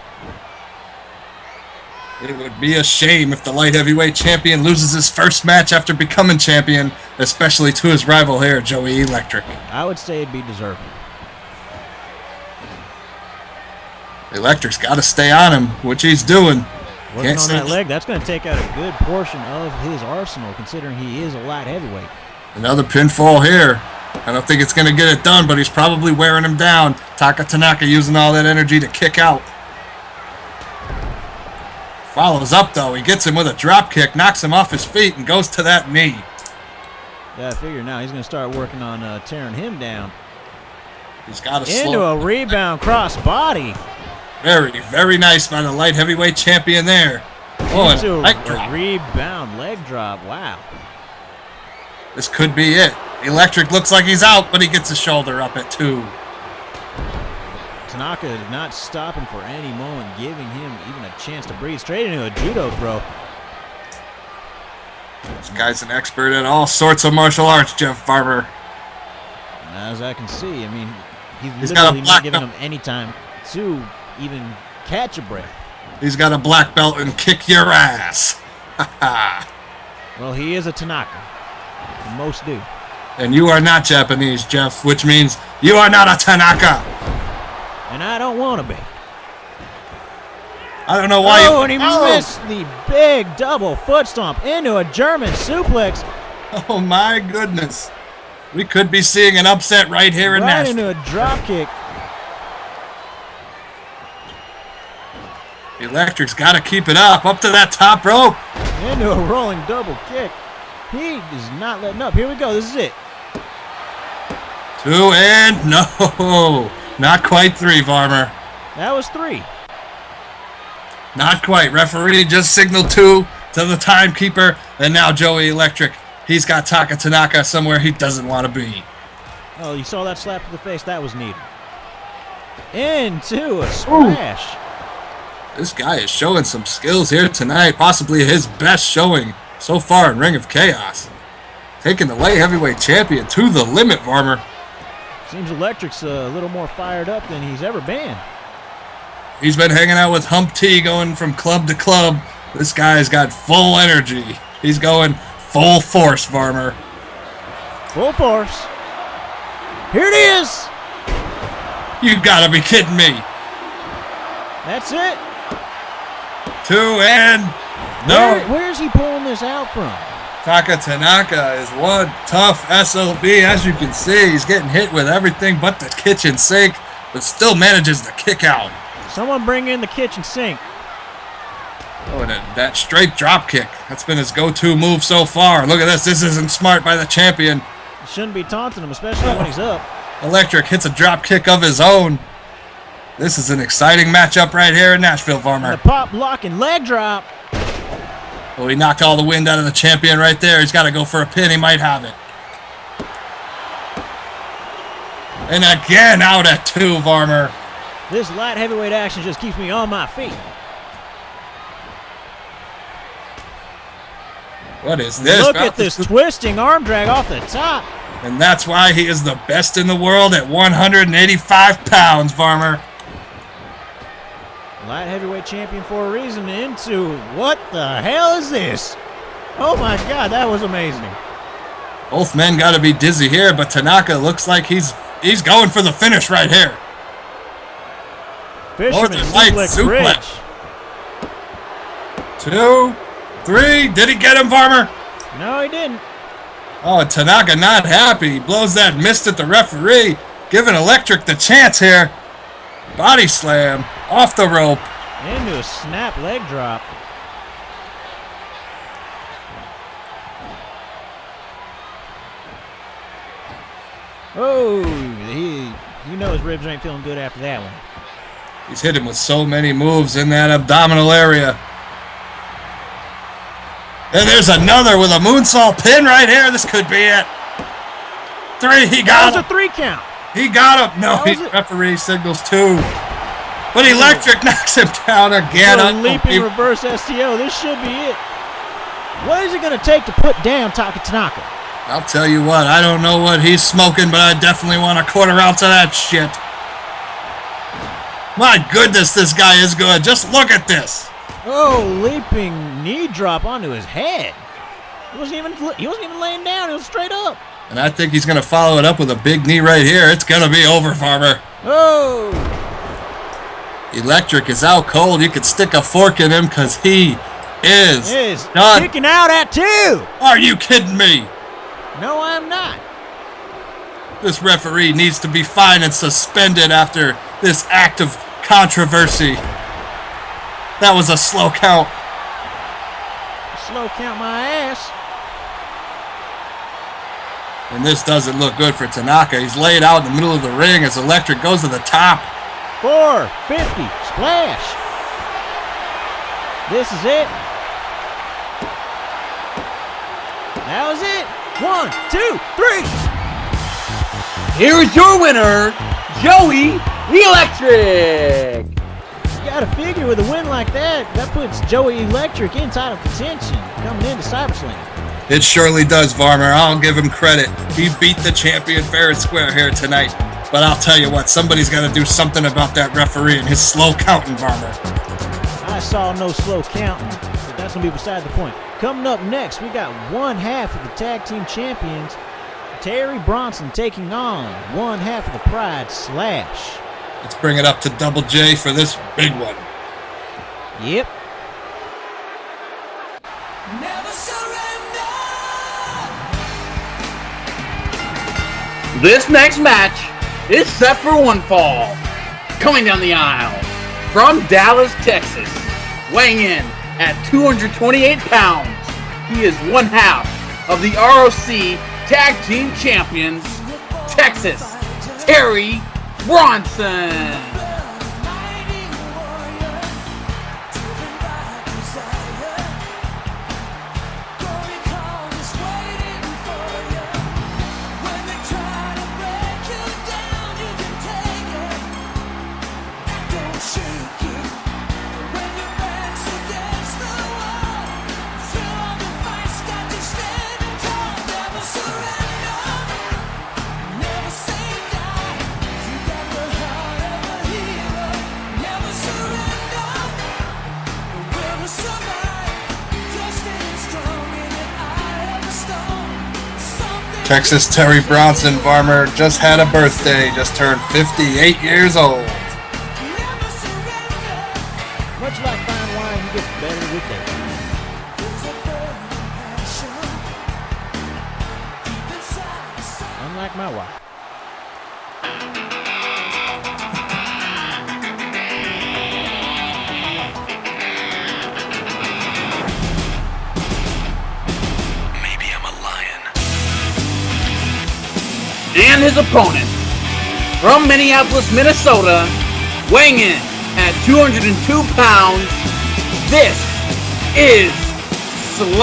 It would be a shame if the light heavyweight champion loses his first match after becoming champion, especially to his rival here, Joey Electric.
I would say it'd be deserving.
Electric's got to stay on him, which he's doing.
Working on that leg, that's going to take out a good portion of his arsenal, considering he is a light heavyweight.
Another pinfall here. I don't think it's going to get it done, but he's probably wearing him down. Taka Tanaka using all that energy to kick out. Follows up, though. He gets him with a drop kick, knocks him off his feet, and goes to that knee.
Yeah, I figure now he's going to start working on tearing him down.
He's got to
into a rebound cross body.
Very, very nice by the light heavyweight champion there. Oh,
into
a
rebound leg drop. Wow.
This could be it. Electric looks like he's out, but he gets his shoulder up at 2.
Tanaka not stopping for any moment, giving him even a chance to breathe. Straight into a judo throw.
This guy's an expert at all sorts of martial arts, Jeff Farmer.
As I can see, I mean, he's
got
literally
a
not giving
belt.
him any time to even catch a breath.
He's got a black belt and kick your ass.
Well, he is a Tanaka. Most do.
And you are not Japanese, Jeff, which means you are not a Tanaka.
And I don't want to be.
I don't know why
and he missed the big double foot stomp into a German suplex.
Oh, my goodness. We could be seeing an upset right here in
Right
Nashville.
into a drop kick.
Electric's got to keep it up to that top rope.
Into a rolling double kick. He is not letting up. Here we go. This is it.
2 and no. Not quite 3, Varmer.
That was 3.
Not quite. Referee just signaled 2 to the timekeeper. And now Joey Electric. He's got Taka Tanaka somewhere he doesn't want to be.
Oh, you saw that slap to the face? That was needed. Into a smash.
Ooh. This guy is showing some skills here tonight. Possibly his best showing so far in Ring of Chaos. Taking the light heavyweight champion to the limit, Varmer.
Seems Electric's a little more fired up than he's ever been.
He's been hanging out with Hump T going from club to club. This guy's got full energy. He's going full force, Varmer.
Full force. Here it is.
You gotta be kidding me.
That's it.
2 and no.
Where's he pulling this out from?
Taka Tanaka is one tough SOB. As you can see, he's getting hit with everything but the kitchen sink, but still manages to kick out.
Someone bring in the kitchen sink.
Oh, and that straight drop kick. That's been his go-to move so far. Look at this. This isn't smart by the champion.
You shouldn't be taunting him, especially when he's up.
Electric hits a drop kick of his own. This is an exciting matchup right here in Nashville, Farmer.
And the pop, lock, and leg drop.
Oh, he knocked all the wind out of the champion right there. He's got to go for a pin. He might have it. And again out at 2, Varmer.
This light heavyweight action just keeps me on my feet.
What is this?
Look at this twisting arm drag off the top.
And that's why he is the best in the world at 185 pounds, Varmer.
Light heavyweight champion for a reason. Into what the hell is this? Oh my God, that was amazing.
Both men got to be dizzy here, but Tanaka looks like he's going for the finish right here.
Fisherman suplex bridge.
2, 3. Did he get him, Farmer?
No, he didn't.
Oh, Tanaka not happy. He blows that mist at the referee, giving Electric the chance here. Body slam off the rope.
Into a snap leg drop. Oh, you know his ribs ain't feeling good after that one.
He's hit him with so many moves in that abdominal area. And there's another with a moonsault pin right here. This could be it. 3, he got him.
That was a 3 count.
He got him. No, referee signals 2. But Electric knocks him down again.
A leaping reverse STO. This should be it. What is it going to take to put down Taka Tanaka?
I'll tell you what. I don't know what he's smoking, but I definitely want a 1/4 ounce of that shit. My goodness, this guy is good. Just look at this.
Oh, leaping knee drop onto his head. He wasn't even laying down. He was straight up.
And I think he's going to follow it up with a big knee right here. It's going to be over, Farmer.
Oh.
Electric is out cold. You could stick a fork in him because he is done.
Kicking out at 2.
Are you kidding me?
No, I'm not.
This referee needs to be fined and suspended after this act of controversy. That was a slow count.
Slow count my ass.
And this doesn't look good for Tanaka. He's laid out in the middle of the ring as Electric goes to the top.
450 splash. This is it. That was it. 1, 2, 3.
Here is your winner, Joey Electric.
You gotta figure with a win like that, that puts Joey Electric in title contention coming into ScyberSlam.
It surely does, Varmer. I'll give him credit. He beat the champion fair and square here tonight. But I'll tell you what, somebody's got to do something about that referee and his slow counting, Varmer.
I saw no slow counting, but that's going to be beside the point. Coming up next, we got one half of the tag team champions, Terry Bronson, taking on one half of the Pride, Slash.
Let's bring it up to Double J for this big one.
Yep.
Never surrender.
This next match is set for one fall. Coming down the aisle from Dallas, Texas, weighing in at 228 pounds, he is one half of the ROC Tag Team Champions, Texas, Terry Bronson.
Texas Terry Bronson, Varmer, just had a birthday, just turned 58 years old.
Much like fine wine, he gets better with age. Unlike my wife.
And his opponent, from Minneapolis, Minnesota, weighing in at 202 pounds, this is Slash.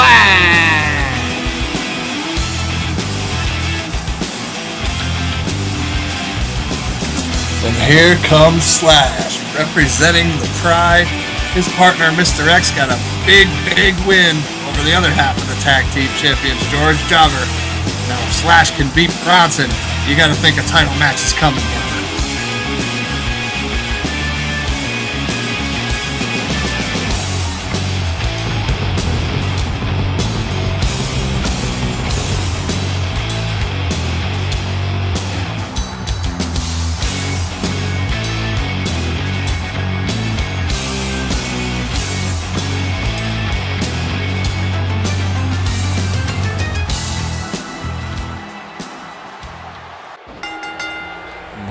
And here comes Slash, representing the Pride. His partner, Mr. X, got a big win over the other half of the tag team champions, George Jobber. Now, if Slash can beat Bronson, you got to think a title match is coming.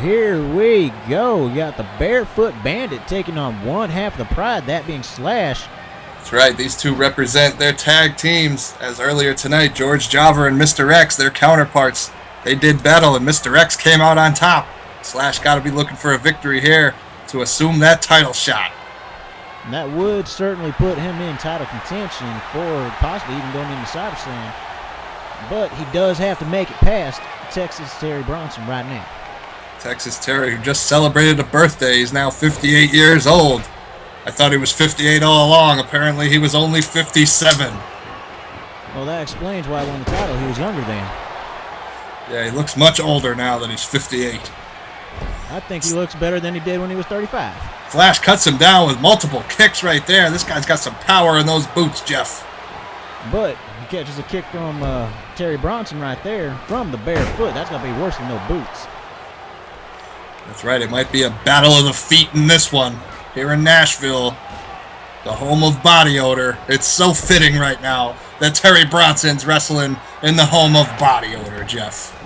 Here we go. We got the Barefoot Bandit taking on one half of the Pride, that being Slash.
That's right. These two represent their tag teams. As earlier tonight, George Jobber and Mr. X, their counterparts, they did battle, and Mr. X came out on top. Slash got to be looking for a victory here to assume that title shot.
And that would certainly put him in title contention for possibly even going into ScyberSlam. But he does have to make it past Texas Terry Bronson right now.
Texas Terry, who just celebrated a birthday, he's now 58 years old. I thought he was 58 all along. Apparently he was only 57.
Well, that explains why he won the title. He was younger then.
Yeah, he looks much older now that he's 58.
I think he looks better than he did when he was 35.
Slash cuts him down with multiple kicks right there. This guy's got some power in those boots, Jeff.
But he catches a kick from Terry Bronson right there from the bare foot. That's going to be worse than no boots.
That's right. It might be a battle of the feet in this one. Here in Nashville, the home of body odor. It's so fitting right now that Terry Bronson's wrestling in the home of body odor, Jeff.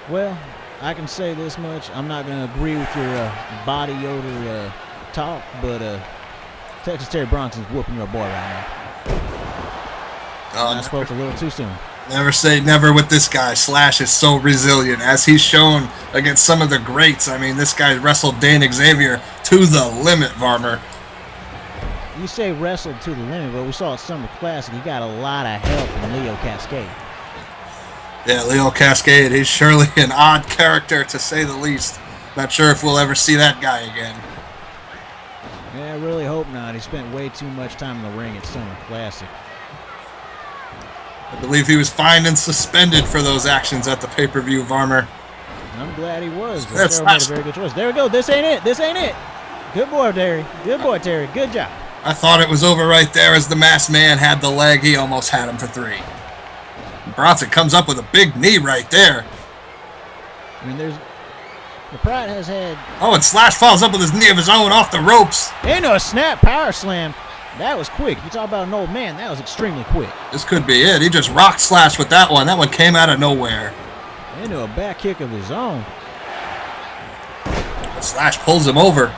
Well, I can say this much. I'm not going to agree with your body odor talk, but Texas Terry Bronson's whooping your boy right now. I spoke a little too soon.
Never say never with this guy. Slash is so resilient, as he's shown against some of the greats. I mean, this guy wrestled Dane Xavier to the limit, Varmer.
You say wrestled to the limit, but we saw at Summer Classic, he got a lot of help from Leo Cascade.
Yeah, Leo Cascade, he's surely an odd character, to say the least. Not sure if we'll ever see that guy again.
Yeah, I really hope not. He spent way too much time in the ring at Summer Classic.
I believe he was fined and suspended for those actions at the pay-per-view, Varmer.
I'm glad he was.
That's
Terry made a very good choice. There we go. This ain't it. This ain't it. Good boy, Terry. Good boy, Terry. Good job.
I thought it was over right there as the masked man had the leg. He almost had him for 3. Bronson comes up with a big knee right there.
I mean, the Pride has had...
Oh, and Slash follows up with his knee of his own off the ropes.
Into a snap power slam. That was quick. You talk about an old man. That was extremely quick.
This could be it. He just rocked Slash with that one. That one came out of nowhere.
Into a back kick of his own.
Slash pulls him over.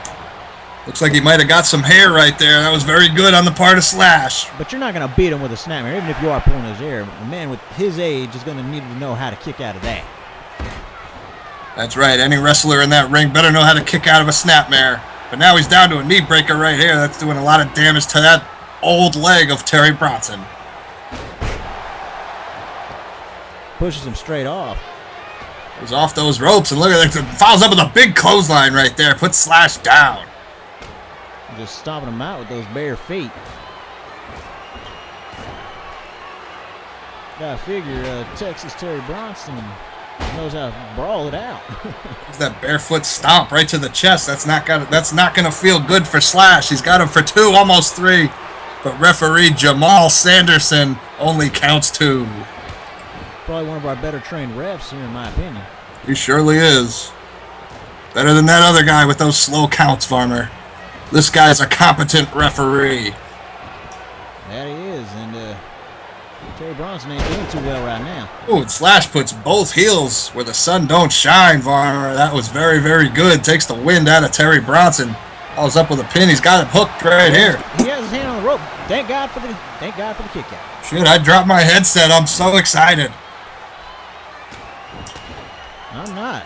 Looks like he might have got some hair right there. That was very good on the part of Slash.
But you're not going to beat him with a snapmare, even if you are pulling his hair. A man with his age is going to need to know how to kick out of that.
That's right. Any wrestler in that ring better know how to kick out of a snapmare. But now he's down to a knee breaker right here. That's doing a lot of damage to that old leg of Terry Bronson.
Pushes him straight off.
Goes off those ropes, and look at that. Follows up with a big clothesline right there. Puts Slash down.
Just stomping him out with those bare feet. Gotta figure Texas Terry Bronson knows how to brawl it out.
That barefoot stomp right to the chest. That's not gonna feel good for Slash. He's got him for 2, almost 3. But referee Jamal Sanderson only counts 2.
Probably one of our better trained refs here, in my opinion.
He surely is. Better than that other guy with those slow counts, Farmer. This guy's a competent referee.
That he is, and Terry Bronson ain't doing too well right now.
Ooh, and Slash puts both heels where the sun don't shine, Varner. That was very, very good. Takes the wind out of Terry Bronson. Follows up with a pin. He's got him hooked right here.
He has his hand on the rope. Thank God for the kick out.
Shit, I dropped my headset. I'm so excited.
I'm not.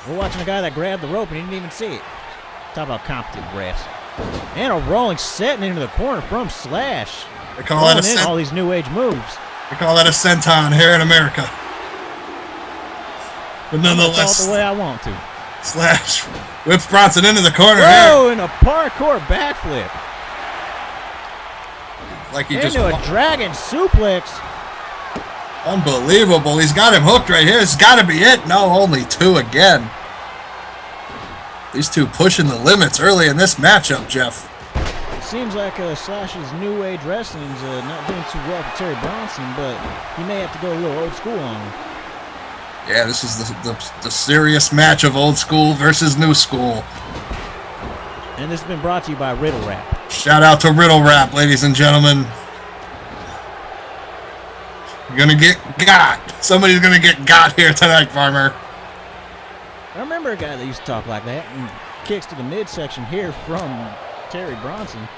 We're watching a guy that grabbed the rope and he didn't even see it. Talk about competent refs. And a rolling setting into the corner from Slash.
They call that a
all these new age moves.
They call that a senton here in America. But nonetheless,
the way I want to.
Slash whips Bronson into the corner
Whoa,
here.
and a parkour backflip.
Like he
into
just
a dragon suplex.
Unbelievable. He's got him hooked right here. It's got to be it. No, only 2 again. These two pushing the limits early in this matchup, Jeff.
It seems like Slash's new age wrestling's not doing too well for Terry Bronson, but he may have to go a little old school on him.
Yeah, this is the serious match of old school versus new school.
And this has been brought to you by Riddle Rap.
Shout out to Riddle Rap, ladies and gentlemen. You're gonna get got. Somebody's gonna get got here tonight, Farmer.
I remember a guy that used to talk like that and kicks to the midsection here from Terry Bronson.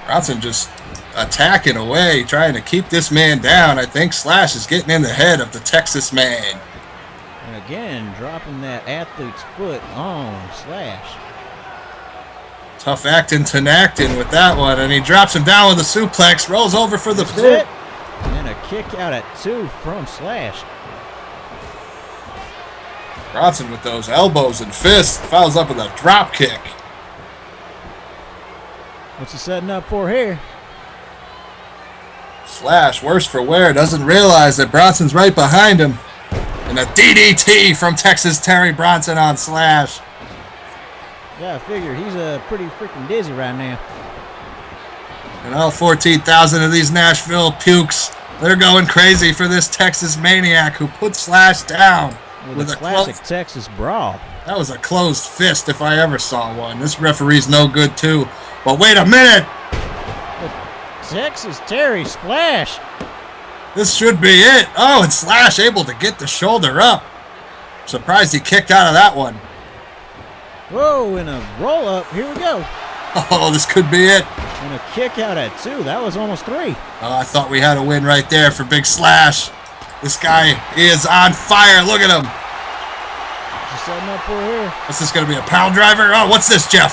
Bronson just attacking away, trying to keep this man down. I think Slash is getting in the head of the Texas man.
And again, dropping that athlete's foot on Slash.
Tough acting, tenacting with that one, and he drops him down with a suplex, rolls over for the pin.
And a kick out at 2 from Slash.
Bronson with those elbows and fists, follows up with a drop kick.
What's he setting up for here?
Slash, worse for wear, doesn't realize that Bronson's right behind him. And a DDT from Texas Terry Bronson on Slash.
Yeah, I figure he's pretty freaking dizzy right now.
And all 14,000 of these Nashville pukes, they're going crazy for this Texas maniac who put Slash down
With a classic Texas brawl.
That was a closed fist if I ever saw one. This referee's no good too. But wait a minute!
Texas Terry Splash.
This should be it. Oh, and Slash able to get the shoulder up. Surprised he kicked out of that one.
Whoa, and a roll up. Here we go.
Oh, this could be it.
And a kick out at 2. That was almost 3.
Oh, I thought we had a win right there for Big Slash. This guy is on fire. Look at him.
Just setting up for here.
What's this going to be, a pound driver? Oh, what's this, Jeff?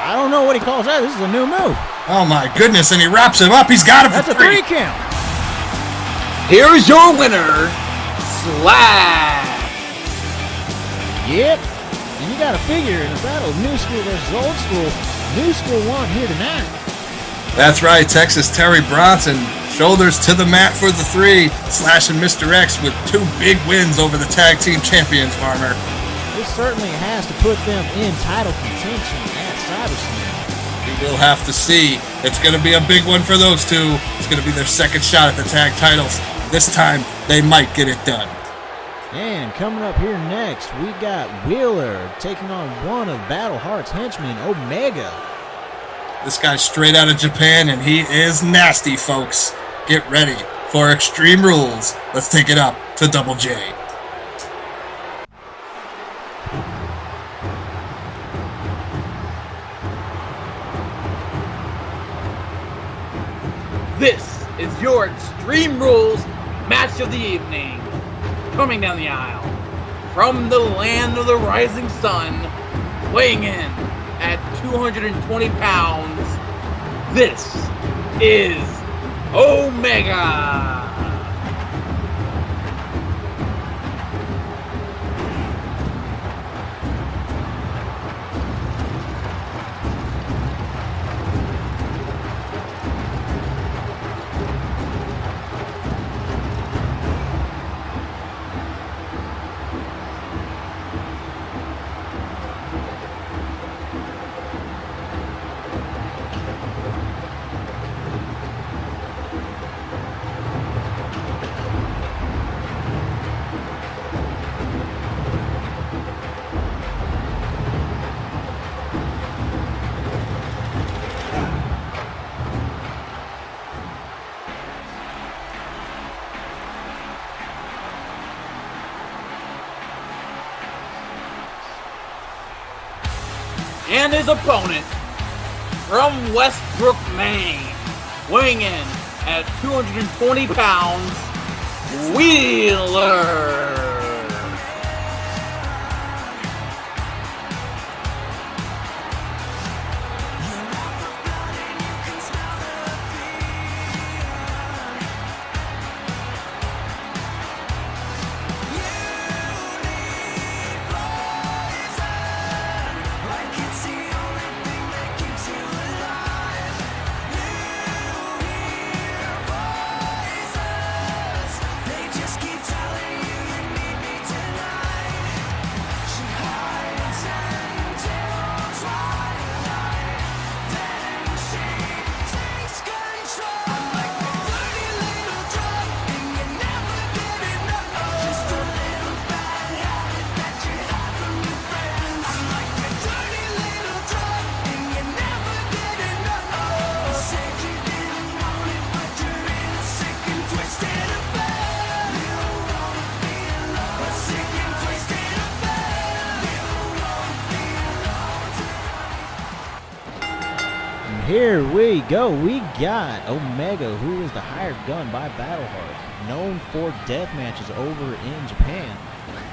I don't know what he calls that. This is a new move.
Oh, my goodness. And he wraps him up. He's got him for
That's a 3 count.
Here's your winner, Slash.
Yep. And you got to figure in a battle of new school versus old school, new school won here tonight.
That's right. Texas Terry Bronson. Shoulders to the mat for the 3. Slash and Mr. X with 2 big wins over the tag team champions, Farmer.
This certainly has to put them in title contention at ScyberSlam.
We will have to see. It's going to be a big one for those 2. It's going to be their second shot at the tag titles. This time, they might get it done.
And coming up here next, we got Wheeler taking on one of Battle Heart's henchmen, Omega.
This guy's straight out of Japan, and he is nasty, folks. Get ready for Extreme Rules. Let's take it up to Double J.
This is your Extreme Rules match of the evening. Coming down the aisle, from the land of the rising sun, weighing in at 220 pounds, this is Omega. And his opponent, from Westbrook, Maine, weighing in at 220 pounds, Wheeler.
Here we go. We got Omega, who is the hired gun by Battleheart, known for death matches over in Japan,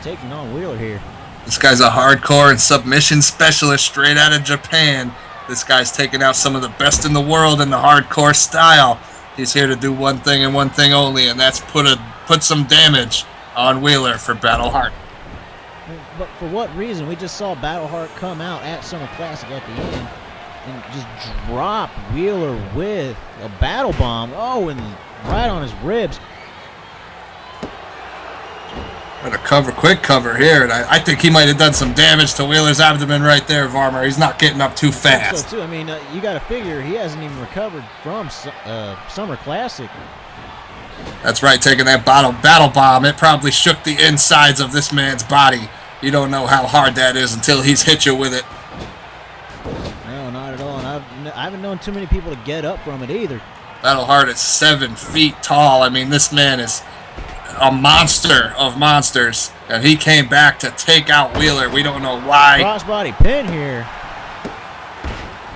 taking on Wheeler here.
This guy's a hardcore and submission specialist straight out of Japan. This guy's taking out some of the best in the world in the hardcore style. He's here to do one thing and one thing only, and that's put some damage on Wheeler for Battleheart.
But for what reason? We just saw Battleheart come out at Summer Classic at the end and just drop Wheeler with a battle bomb. Oh, and right on his ribs.
Got a quick cover here, and I think he might have done some damage to Wheeler's abdomen right there, Varmer. He's not getting up too fast.
So too. I mean, you got to figure he hasn't even recovered from Summer Classic.
That's right, taking that battle bomb. It probably shook the insides of this man's body. You don't know how hard that is until he's hit you with it.
No, not at all. And I haven't known too many people to get up from it either.
Battle Hart is 7 feet tall. I mean, this man is a monster of monsters, and he came back to take out Wheeler. We don't know why.
Crossbody pin here.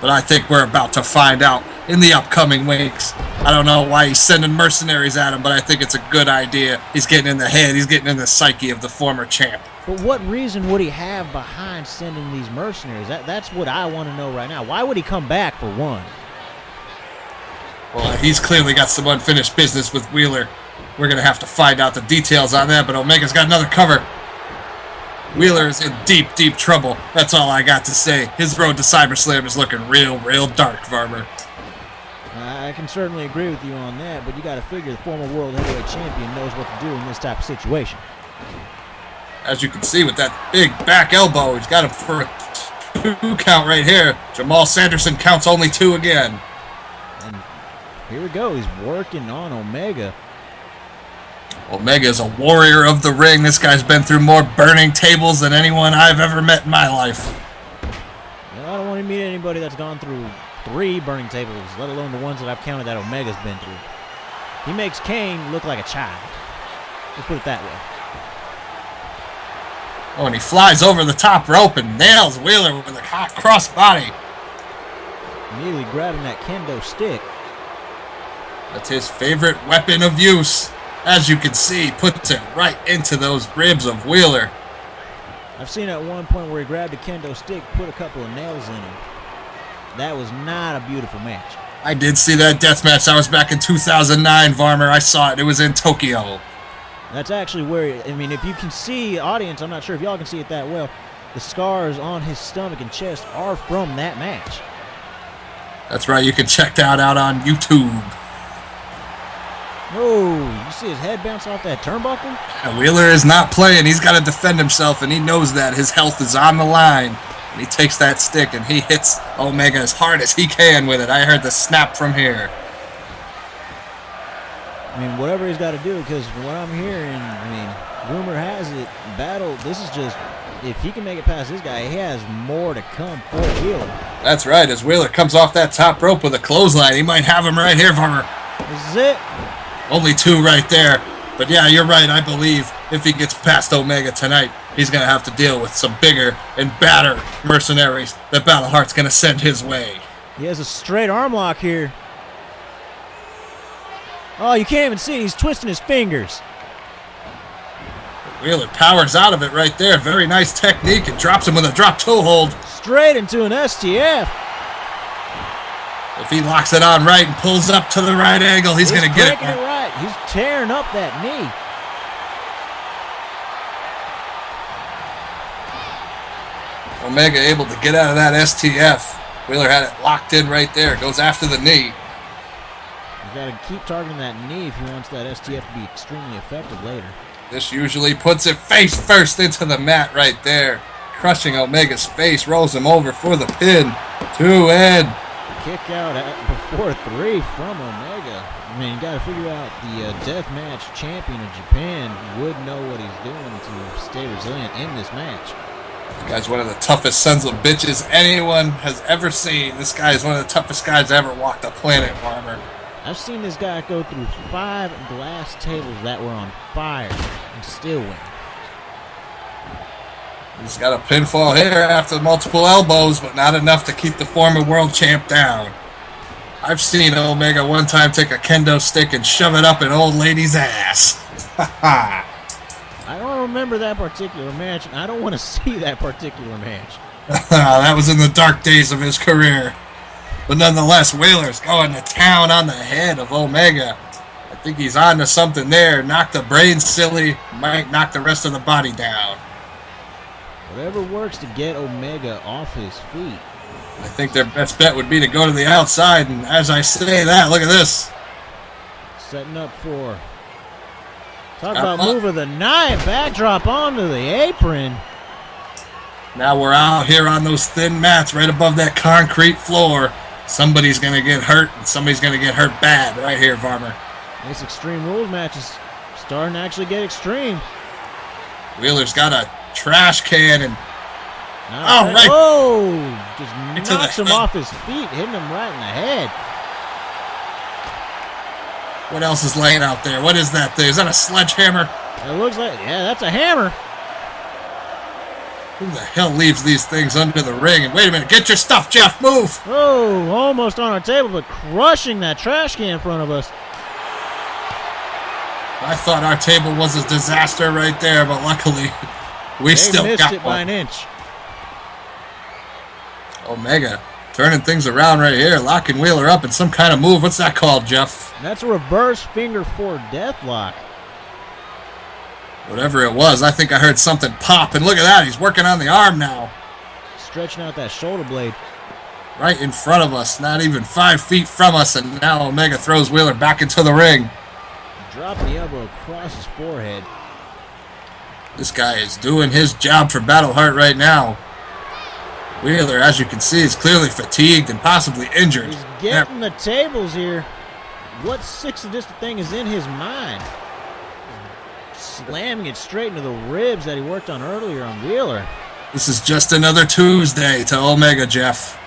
But I think we're about to find out in the upcoming weeks. I don't know why he's sending mercenaries at him, but I think it's a good idea. He's getting in the head. He's getting in the psyche of the former champ.
But what reason would he have behind sending these mercenaries? That's what I want to know right now. Why would he come back for one?
Well, he's clearly got some unfinished business with Wheeler. We're going to have to find out the details on that, but Omega's got another cover. Wheeler is in deep, deep trouble. That's all I got to say. His road to SummerSlam is looking real, real dark, Varmer.
I can certainly agree with you on that, but you got to figure the former World Heavyweight Champion knows what to do in this type of situation.
As you can see with that big back elbow, he's got him for a 2 count right here. Jamal Sanderson counts only 2 again.
And here we go. He's working on Omega.
Omega is a warrior of the ring. This guy's been through more burning tables than anyone I've ever met in my life.
Well, I don't want to meet anybody that's gone through 3 burning tables, let alone the ones that I've counted that Omega's been through. He makes Kane look like a child. Let's put it that way.
Oh, and he flies over the top rope and nails Wheeler with a hot crossbody.
Immediately grabbing that kendo stick.
That's his favorite weapon of use. As you can see, he puts it right into those ribs of Wheeler.
I've seen at one point where he grabbed a kendo stick, put a couple of nails in him. That was not a beautiful match.
I did see that death match. That was back in 2009, Varmer. I saw it. It was in Tokyo.
That's actually where, I mean, if you can see, audience, I'm not sure if y'all can see it that well, the scars on his stomach and chest are from that match.
That's right. You can check that out on YouTube.
Oh, you see his head bounce off that turnbuckle?
And Wheeler is not playing. He's got to defend himself, and he knows that. His health is on the line. And he takes that stick, and he hits Omega as hard as he can with it. I heard the snap from here.
I mean, whatever he's got to do, because from what I'm hearing, I mean, rumor has it, Battle, this is just, if he can make it past this guy, he has more to come for Wheeler.
That's right. As Wheeler comes off that top rope with a clothesline, he might have him right here, Varmer.
This is it.
Only 2 right there. But yeah, you're right. I believe if he gets past Omega tonight, he's going to have to deal with some bigger and badder mercenaries that Battle Hart's going to send his way.
He has a straight arm lock here. Oh, you can't even see it. He's twisting his fingers.
Wheeler powers out of it right there. Very nice technique, and drops him with a drop toe hold.
Straight into an STF.
If he locks it on right and pulls up to the right angle, he's going to get it.
Breaking it right. He's tearing up that knee.
Omega able to get out of that STF. Wheeler had it locked in right there. Goes after the knee.
You got to keep targeting that knee if he wants that STF to be extremely effective later.
This usually puts it face first into the mat right there. Crushing Omega's face, rolls him over for the pin. 2 and
Kick out before 3 from Omega. I mean, you got to figure out the deathmatch champion of Japan would know what he's doing to stay resilient in this match.
This guy's one of the toughest sons of bitches anyone has ever seen. This guy is one of the toughest guys to ever walk the planet, Farmer.
I've seen this guy go through 5 glass tables that were on fire and still win.
He's got a pinfall here after multiple elbows, but not enough to keep the former world champ down. I've seen Omega one time take a kendo stick and shove it up an old lady's ass.
I don't remember that particular match, and I don't want to see that particular match.
That was in the dark days of his career. But nonetheless, Wheeler's going to town on the head of Omega. I think he's on to something there. Knock the brains silly, might knock the rest of the body down.
Whatever works to get Omega off his feet.
I think their best bet would be to go to the outside, and as I say that, look at this.
Setting up for Talk about move of the night. Backdrop onto the apron.
Now we're out here on those thin mats right above that concrete floor. Somebody's going to get hurt, and somebody's going to get hurt bad right here, Farmer.
This Extreme Rules match is starting to actually get extreme.
Wheeler's got a trash can, and
right. Oh, just
into
knocks him off his feet, hitting him right in the head.
What else is laying out there? What is that thing? Is that a sledgehammer?
It looks like, yeah, that's a hammer.
Who the hell leaves these things under the ring? And wait a minute, get your stuff, Jeff, move!
Oh, almost on our table, but crushing that trash can in front of us.
I thought our table was a disaster right there, but luckily we still
missed
got
it by an inch.
Omega turning things around right here, locking Wheeler up in some kind of move. What's that called, Jeff?
That's a reverse finger four deathlock.
Whatever it was, I think I heard something pop, and look at that, he's working on the arm now.
Stretching out that shoulder blade.
Right in front of us, not even 5 feet from us, and now Omega throws Wheeler back into the ring.
Drop the elbow across his forehead.
This guy is doing his job for Battleheart right now. Wheeler, as you can see, is clearly fatigued and possibly injured.
He's getting the tables here. What sick sadistic thing is in his mind? Slamming it straight into the ribs that he worked on earlier on Wheeler.
This is just another Tuesday to Omega, Jeff.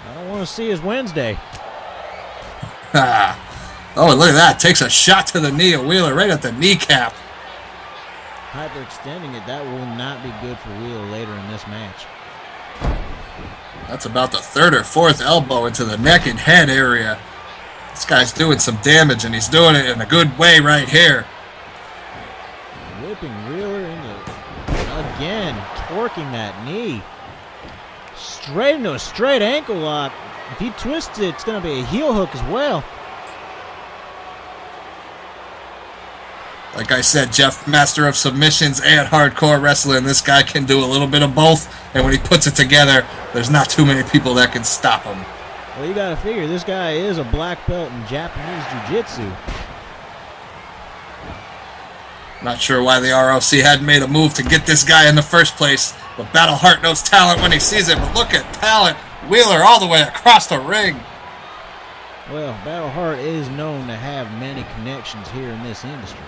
I don't want to see his Wednesday.
Oh, and look at that. Takes a shot to the knee of Wheeler right at the kneecap.
Hyperextending it, that will not be good for Wheeler later in this match.
That's about the third or fourth elbow into the neck and head area. This guy's doing some damage, and he's doing it in a good way right here.
Whipping Wheeler into, again, torquing that knee. Straight into a straight ankle lock. If he twists it, it's going to be a heel hook as well.
Like I said, Jeff, master of submissions and hardcore wrestling. This guy can do a little bit of both, and when he puts it together, there's not too many people that can stop him.
Well, you got to figure, this guy is a black belt in Japanese Jiu-Jitsu.
Not sure why the ROC hadn't made a move to get this guy in the first place, but Battleheart knows talent when he sees it. But look at talent. Wheeler all the way across the ring.
Well, Battleheart is known to have many connections here in this industry.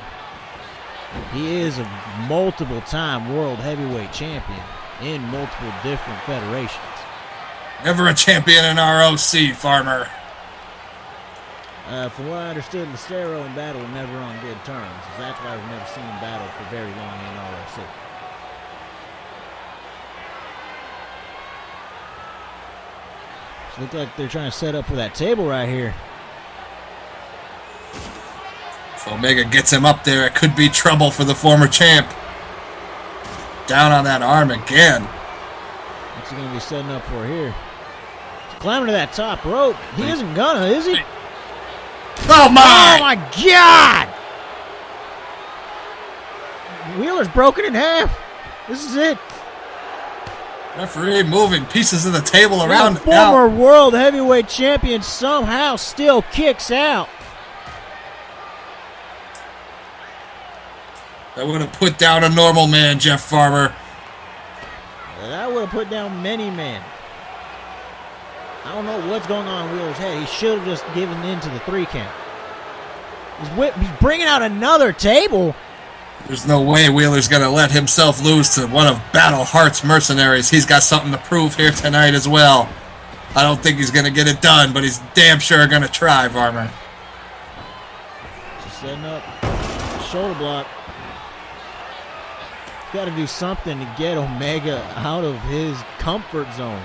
He is a multiple-time world heavyweight champion in multiple different federations.
Never a champion in ROC, Farmer.
From what I understood, Lucero and Battle were never on good terms. So that's why we've never seen them battle for very long in ROC. So look like they're trying to set up for that table right here.
If Omega gets him up there, it could be trouble for the former champ. Down on that arm again.
What's he going to be setting up for here? He's climbing to that top rope. He isn't gonna, is he?
Oh my!
Oh my God! Wheeler's broken in half. This is it.
Referee moving pieces of the table around.
The former world heavyweight champion somehow still kicks out.
That would have put down a normal man, Jeff Farmer.
That would have put down many men. I don't know what's going on in Wheeler's head. He should have just given in to the 3 count. He's bringing out another table.
There's no way Wheeler's going to let himself lose to one of Battleheart's mercenaries. He's got something to prove here tonight as well. I don't think he's going to get it done, but he's damn sure going to try, Farmer.
Just setting up shoulder block. Got to do something to get Omega out of his comfort zone.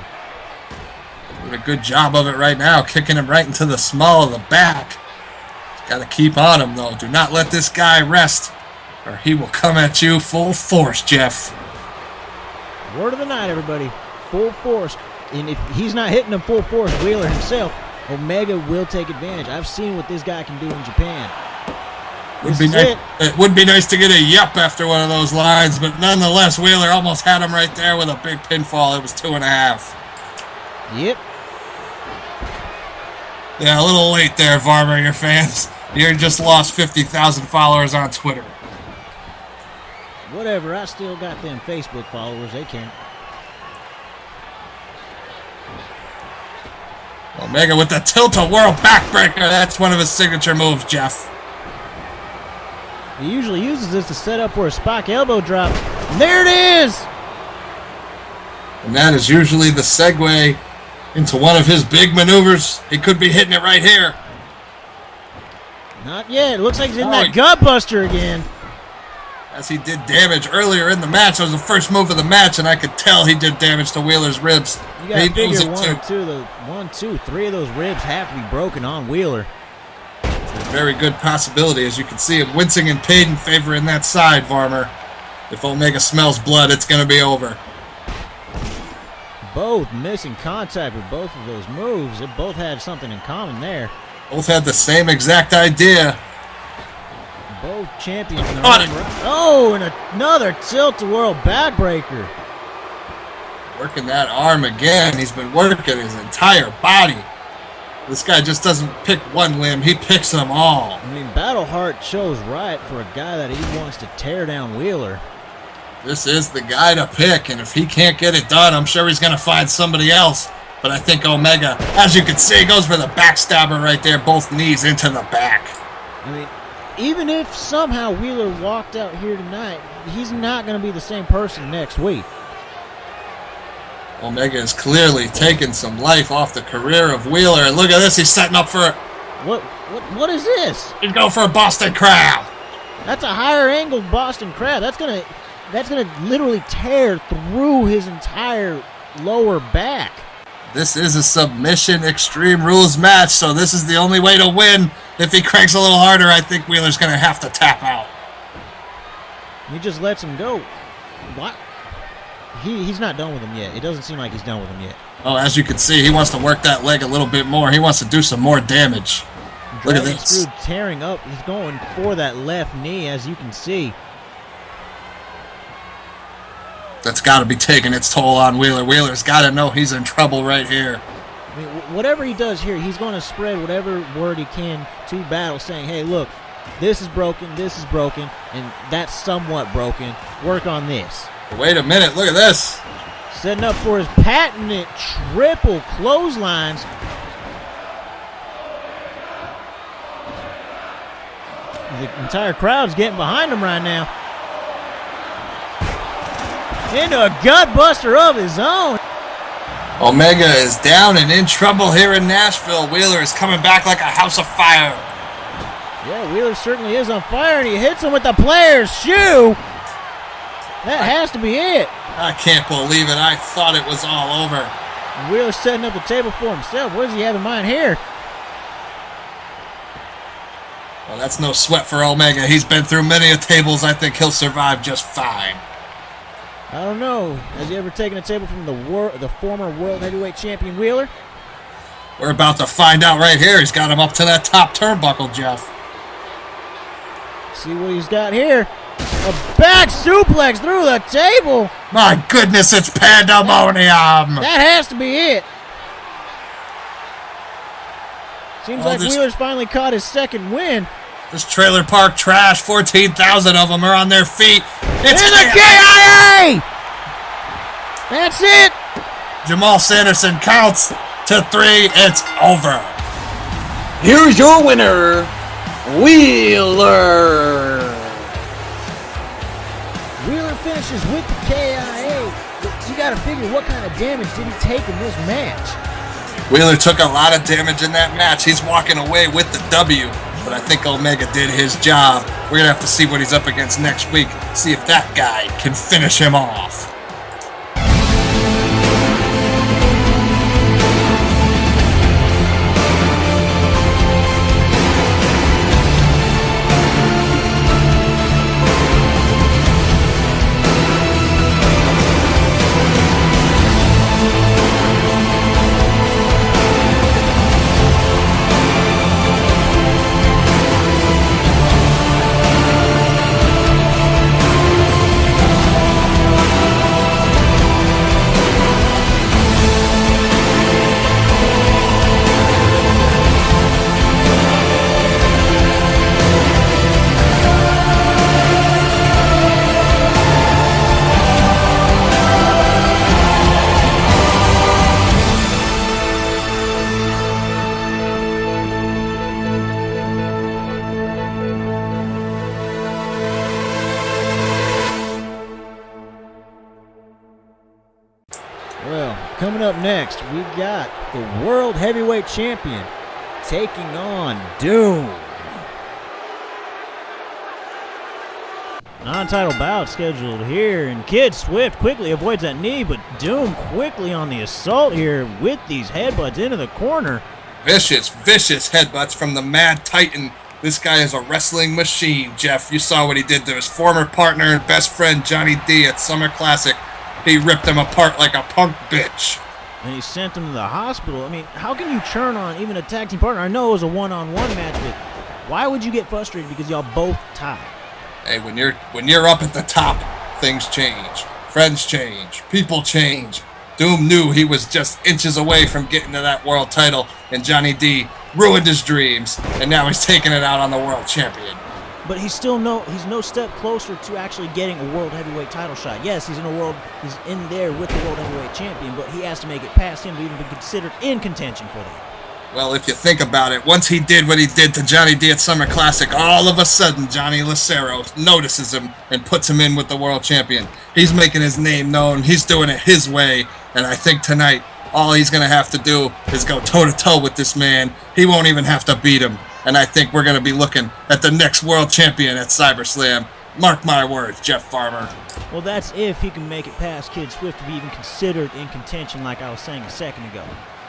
Doing a good job of it right now, kicking him right into the small of the back. Got to keep on him, though. Do not let this guy rest, or he will come at you full force, Jeff.
Word of the night, everybody. Full force. And if he's not hitting him full force, Wheeler himself, Omega will take advantage. I've seen what this guy can do in Japan.
It would be nice to get a yup after one of those lines, but nonetheless, Wheeler almost had him right there with a big pinfall. It was 2.5.
Yep.
Yeah, a little late there, Farmer. Your fans You just lost 50,000 followers on Twitter.
Whatever, I still got them Facebook followers. They can't.
Omega with the tilt-a-whirl backbreaker. That's one of his signature moves, Jeff.
He usually uses this to set up for a Spock elbow drop. And there it is!
And that is usually the segue into one of his big maneuvers. He could be hitting it right here.
Not yet. It looks like he's in that gutbuster again.
As he did damage earlier in the match. It was the first move of the match, and I could tell he did damage to Wheeler's ribs.
You got to figure three of those ribs have to be broken on Wheeler.
It's a very good possibility, as you can see him wincing in pain and favoring that side, Varmer. If Omega smells blood, it's going to be over.
Both missing contact with both of those moves. They both had something in common there.
Both had the same exact idea.
Both champions. Oh, and another tilt-a-whirl backbreaker.
Working that arm again. He's been working his entire body. This guy just doesn't pick one limb. He picks them all.
I mean, Battleheart chose right for a guy that he wants to tear down Wheeler.
This is the guy to pick, and if he can't get it done, I'm sure he's going to find somebody else. But I think Omega, as you can see, goes for the backstabber right there, both knees into the back.
I mean, even if somehow Wheeler walked out here tonight, he's not going to be the same person next week.
Omega is clearly taking some life off the career of Wheeler. And look at this, he's setting up for...
What is this?
He's going for a Boston Crab.
That's a higher angle Boston Crab. That's gonna literally tear through his entire lower back.
This is a submission Extreme Rules match, so this is the only way to win. If he cranks a little harder, I think Wheeler's going to have to tap out.
He just lets him go. What? He's not done with him yet. It doesn't seem like he's done with him yet.
Oh, as you can see, he wants to work that leg a little bit more. He wants to do some more damage. Look at this.
Screw tearing up. He's going for that left knee, as you can see.
That's got to be taking its toll on Wheeler. Wheeler's got to know he's in trouble right here.
I mean, whatever he does here, he's going to spread whatever word he can to Battle, saying, hey, look, this is broken, and that's somewhat broken. Work on this.
Wait a minute, look at this.
Setting up for his patented triple clotheslines. The entire crowd's getting behind him right now. Into a gutbuster of his own.
Omega is down and in trouble here in Nashville. Wheeler is coming back like a house of fire.
Yeah, Wheeler certainly is on fire, and he hits him with the player's shoe. That has to be it.
I can't believe it. I thought it was all over.
Wheeler's setting up the table for himself. What does he have in mind here?
Well, that's no sweat for Omega. He's been through many a tables. I think he'll survive just fine.
I don't know. Has he ever taken a table from the former World Heavyweight Champion Wheeler?
We're about to find out right here. He's got him up to that top turnbuckle, Jeff.
See what he's got here. A back suplex through the table.
My goodness, it's pandemonium.
That has to be it. Seems like Wheeler's finally caught his second win.
This trailer park trash, 14,000 of them are on their feet.
It's the KIA! That's it.
Jamal Sanderson counts to 3. It's over.
Here's your winner, Wheeler.
Wheeler finishes with the KIA. You got to figure, what kind of damage did he take in this match?
Wheeler took a lot of damage in that match. He's walking away with the W. But I think Omega did his job. We're going to have to see what he's up against next week. See if that guy can finish him off.
coming up next, we got the World Heavyweight Champion taking on Doom. Non-title bout scheduled here, and Kid Swift quickly avoids that knee, but Doom quickly on the assault here with these headbutts into the corner.
Vicious headbutts from the Mad Titan. This guy is a wrestling machine, Jeff. You saw what he did to his former partner and best friend, Johnny D, at Summer Classic. He ripped him apart like a punk bitch.
And he sent him to the hospital. I mean, how can you turn on even a tag team partner? I know it was a one-on-one match, but why would you get frustrated because y'all both tied?
Hey, when you're up at the top, things change. Friends change. People change. Doom knew he was just inches away from getting to that world title, and Johnny D ruined his dreams, and now he's taking it out on the world champion.
But he's no step closer to actually getting a world heavyweight title shot. Yes, he's in there with the world heavyweight champion, but he has to make it past him to even be considered in contention for that.
Well, if you think about it, once he did what he did to Johnny D at Summer Classic, all of a sudden Johnny Lucero notices him and puts him in with the world champion. He's making his name known. He's doing it his way. And I think tonight, all he's going to have to do is go toe-to-toe with this man. He won't even have to beat him. And I think we're going to be looking at the next world champion at CyberSlam. Mark my words, Jeff Farmer.
Well, that's if he can make it past Kid Swift to be even considered in contention, like I was saying a second ago.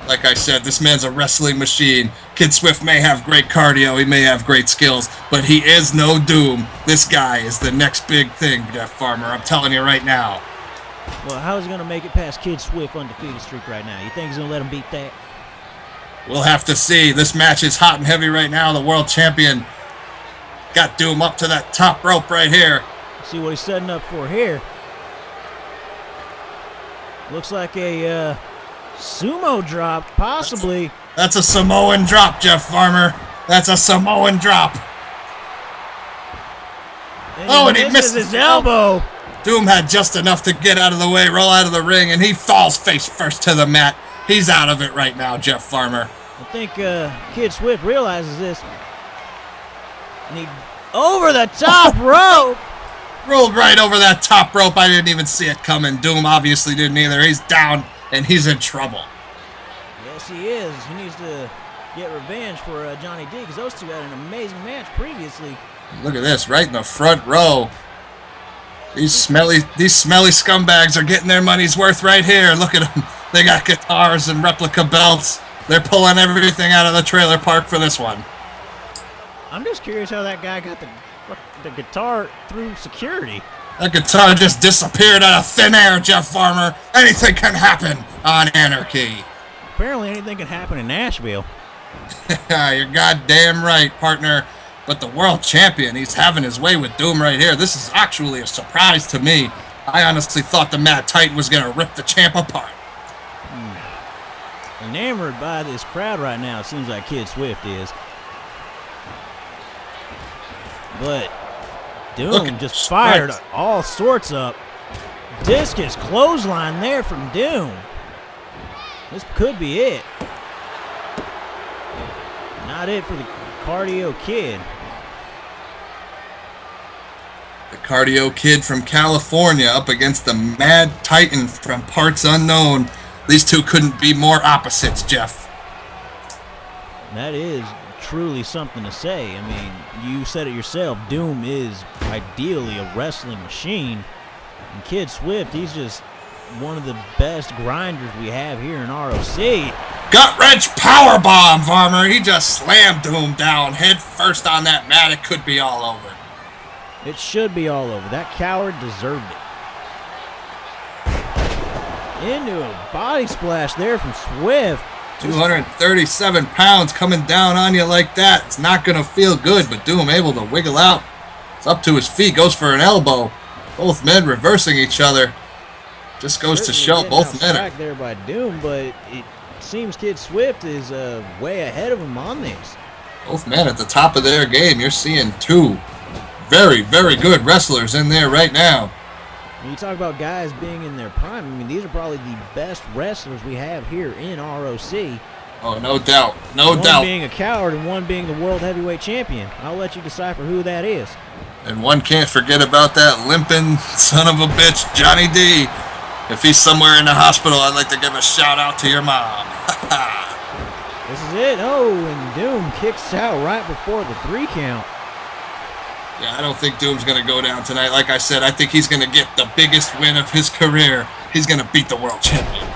Like I said, this man's a wrestling machine. Kid Swift may have great cardio, he may have great skills, but he is no Doom. This guy is the next big thing, Jeff Farmer. I'm telling you right now.
Well, how's he going to make it past Kid Swift undefeated streak right now? You think he's going to let him beat that?
We'll have to see. This match is hot and heavy right now. The world champion got Doom up to that top rope right here.
See what he's setting up for here. Looks like a sumo drop, possibly.
That's a Samoan drop, Jeff Farmer. That's a Samoan drop.
And he misses his elbow.
Doom had just enough to get out of the way, roll out of the ring, and he falls face first to the mat. He's out of it right now, Jeff Farmer.
I think Kid Swift realizes this. And he over the top rope.
Rolled right over that top rope. I didn't even see it coming. Doom obviously didn't either. He's down, and he's in trouble.
Yes, he is. He needs to get revenge for Johnny D, because those two had an amazing match previously.
Look at this, right in the front row. These smelly scumbags are getting their money's worth right here. Look at them. They got guitars and replica belts. They're pulling everything out of the trailer park for this one.
I'm just curious how that guy got the guitar through security.
That guitar just disappeared out of thin air, Jeff Farmer. Anything can happen on Anarchy.
Apparently anything can happen in Nashville.
You're goddamn right, partner. But the world champion, he's having his way with Doom right here. This is actually a surprise to me. I honestly thought the Mad Titan was going to rip the champ apart.
Enamored by this crowd right now, it seems like Kid Swift is. But Doom just fired all sorts up. Discus clothesline there from Doom. This could be it. Not it for the Cardio Kid.
The Cardio Kid from California up against the Mad Titan from parts unknown. These two couldn't be more opposites, Jeff.
That is truly something to say. I mean, you said it yourself. Doom is ideally a wrestling machine. And Kid Swift, he's just one of the best grinders we have here in ROC.
Gut-wrench powerbomb, Farmer. He just slammed Doom down head first on that mat. It could be all over.
It should be all over. That coward deserved it. Into a body splash there from Swift.
237 pounds coming down on you like that. It's not going to feel good, but Doom able to wiggle out. It's up to his feet, goes for an elbow. Both men reversing each other. Just goes to show both men are
there by Doom, but it seems Kid Swift is way ahead of him on this.
Both men at the top of their game. You're seeing two very, very good wrestlers in there right now.
When you talk about guys being in their prime, I mean, these are probably the best wrestlers we have here in ROC.
Oh, no doubt. No doubt.
One being a coward and one being the World Heavyweight Champion. I'll let you decipher who that is.
And one can't forget about that limping son of a bitch, Johnny D. If he's somewhere in the hospital, I'd like to give a shout out to your mom.
This is it. Oh, and Doom kicks out right before the 3 count.
Yeah, I don't think Doom's going to go down tonight. Like I said, I think he's going to get the biggest win of his career. He's going to beat the world champion.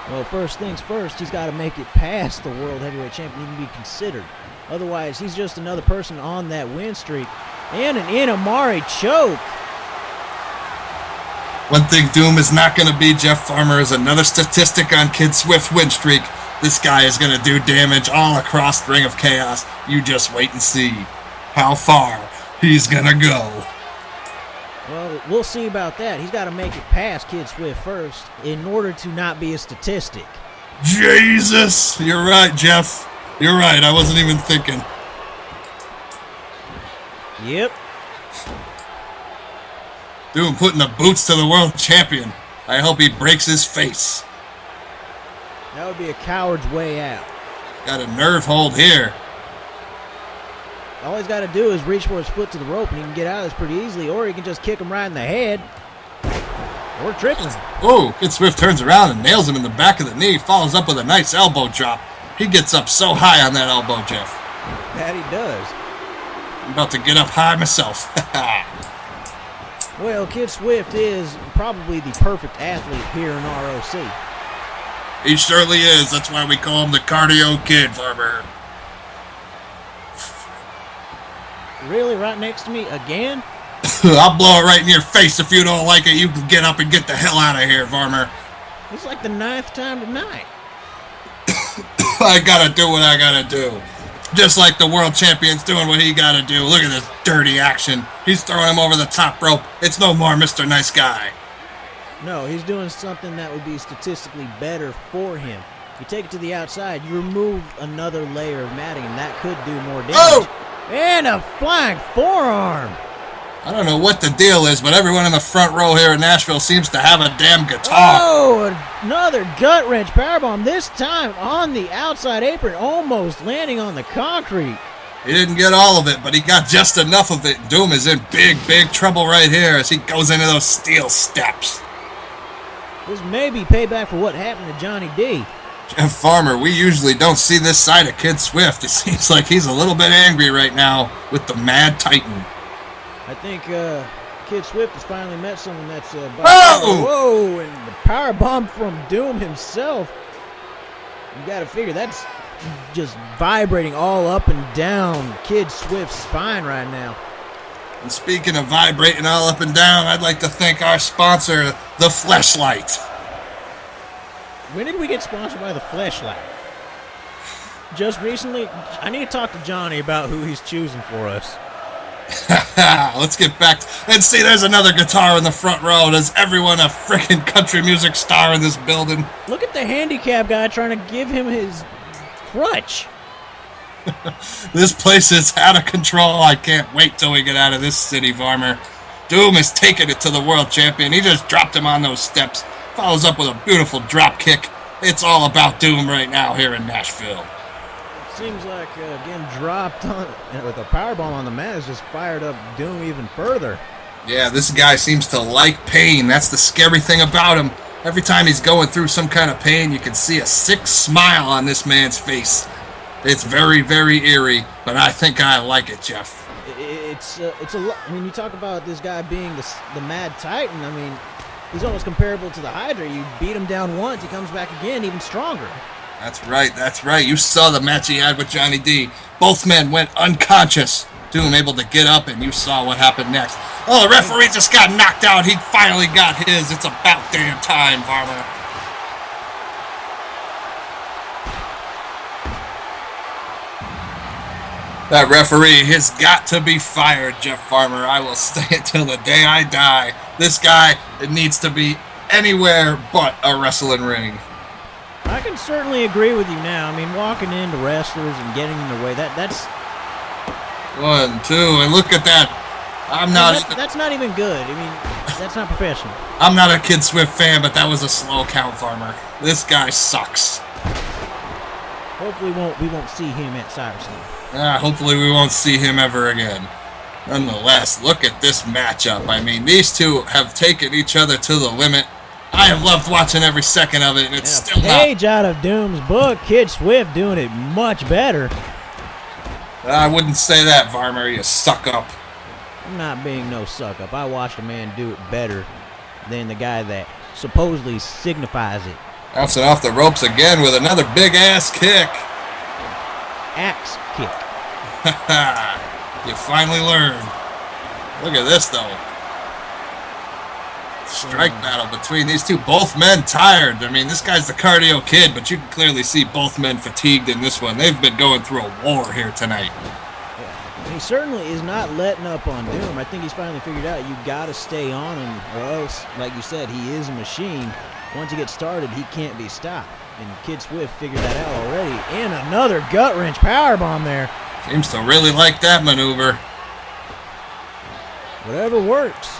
Well, first things first, he's got to make it past the world heavyweight champion, even be considered. Otherwise, he's just another person on that win streak. And an Inamari choke.
One thing Doom is not going to be, Jeff Farmer, is another statistic on Kid Swift's win streak. This guy is going to do damage all across the Ring of Chaos. You just wait and see how far he's going to go.
Well, we'll see about that. He's got to make it past Kid Swift first in order to not be a statistic.
Jesus! You're right, Jeff. You're right. I wasn't even thinking.
Yep.
Doom putting the boots to the world champion. I hope he breaks his face.
That would be a coward's way out.
Got a nerve hold here.
All he's got to do is reach for his foot to the rope, and he can get out of this pretty easily, or he can just kick him right in the head. Or trip him.
Oh, Kid Swift turns around and nails him in the back of the knee, follows up with a nice elbow drop. He gets up so high on that elbow, Jeff.
That he does.
I'm about to get up high myself.
Well, Kid Swift is probably the perfect athlete here in ROC.
He surely is. That's why we call him the Cardio Kid, Farmer.
Really? Right next to me again?
I'll blow it right in your face. If you don't like it, you can get up and get the hell out of here, Farmer.
It's like the 9th time tonight.
I gotta do what I gotta do. Just like the world champion's doing what he gotta do. Look at this dirty action. He's throwing him over the top rope. It's no more Mr. Nice Guy.
No, he's doing something that would be statistically better for him. You take it to the outside, you remove another layer of matting, and that could do more damage.
Oh!
And a flying forearm.
I don't know what the deal is, but everyone in the front row here in Nashville seems to have a damn guitar.
Oh, another gut wrench powerbomb, this time on the outside apron, almost landing on the concrete.
He didn't get all of it, but he got just enough of it. Doom is in big, big trouble right here as he goes into those steel steps.
This may be payback for what happened to Johnny D.
Jeff Farmer, we usually don't see this side of Kid Swift. It seems like he's a little bit angry right now with the Mad Titan.
I think Kid Swift has finally met someone that's
Oh!
Whoa, and the power bomb from Doom himself. You got to figure that's just vibrating all up and down Kid Swift's spine right now.
And speaking of vibrating all up and down, I'd like to thank our sponsor, The Fleshlight.
When did we get sponsored by the Fleshlight? Just recently? I need to talk to Johnny about who he's choosing for us.
Let's get back. And see, there's another guitar in the front row. Does everyone a freaking country music star in this building?
Look at the handicap guy trying to give him his crutch.
This place is out of control. I can't wait till we get out of this city, Farmer. Doom is taking it to the world champion. He just dropped him on those steps. Follows up with a beautiful drop kick. It's all about Doom right now here in Nashville.
Seems like, again, dropped on with a powerbomb on the mat has just fired up Doom even further.
Yeah, this guy seems to like pain. That's the scary thing about him. Every time he's going through some kind of pain, you can see a sick smile on this man's face. It's very, very eerie, but I think I like it, Jeff.
It's a lot. I mean, you talk about this guy being the Mad Titan. I mean, he's almost comparable to the Hydra. You beat him down once, he comes back again, even stronger.
That's right, that's right. You saw the match he had with Johnny D. Both men went unconscious. Doom able to get up, and you saw what happened next. Oh, the referee just got knocked out. He finally got his. It's about damn time, Farmer. That referee has got to be fired, Jeff Farmer. I will stay until the day I die. This guy, it needs to be anywhere but a wrestling ring.
I can certainly agree with you now. I mean, walking into wrestlers and getting in the way, that's...
1, 2, and look at that.
That's not even good. I mean, that's not professional.
I'm not a Kid Swift fan, but that was a slow count, Farmer. This guy sucks.
Hopefully we won't see him at SummerSlam.
Hopefully we won't see him ever again. Nonetheless, look at this matchup. I mean, these two have taken each other to the limit. I have loved watching every second of it, and it's
And
still
a page out of Doom's book, Kid Swift doing it much better.
not. I wouldn't say that, Varmer. You suck up.
I'm not being no suck up. I watched a man do it better than the guy that supposedly signifies it.
Bouncing off the ropes again with another big-ass kick.
Axe kick.
You finally learned. Look at this, though. Strike battle between these two. Both men tired. I mean, this guy's the cardio kid, but you can clearly see both men fatigued in this one. They've been going through a war here tonight.
Yeah. He certainly is not letting up on Doom. I think he's finally figured out you got to stay on him, or else, like you said, he is a machine. Once he gets started, he can't be stopped. And Kid Swift figured that out already. And another gut-wrench powerbomb there.
Seems to really like that maneuver.
Whatever works.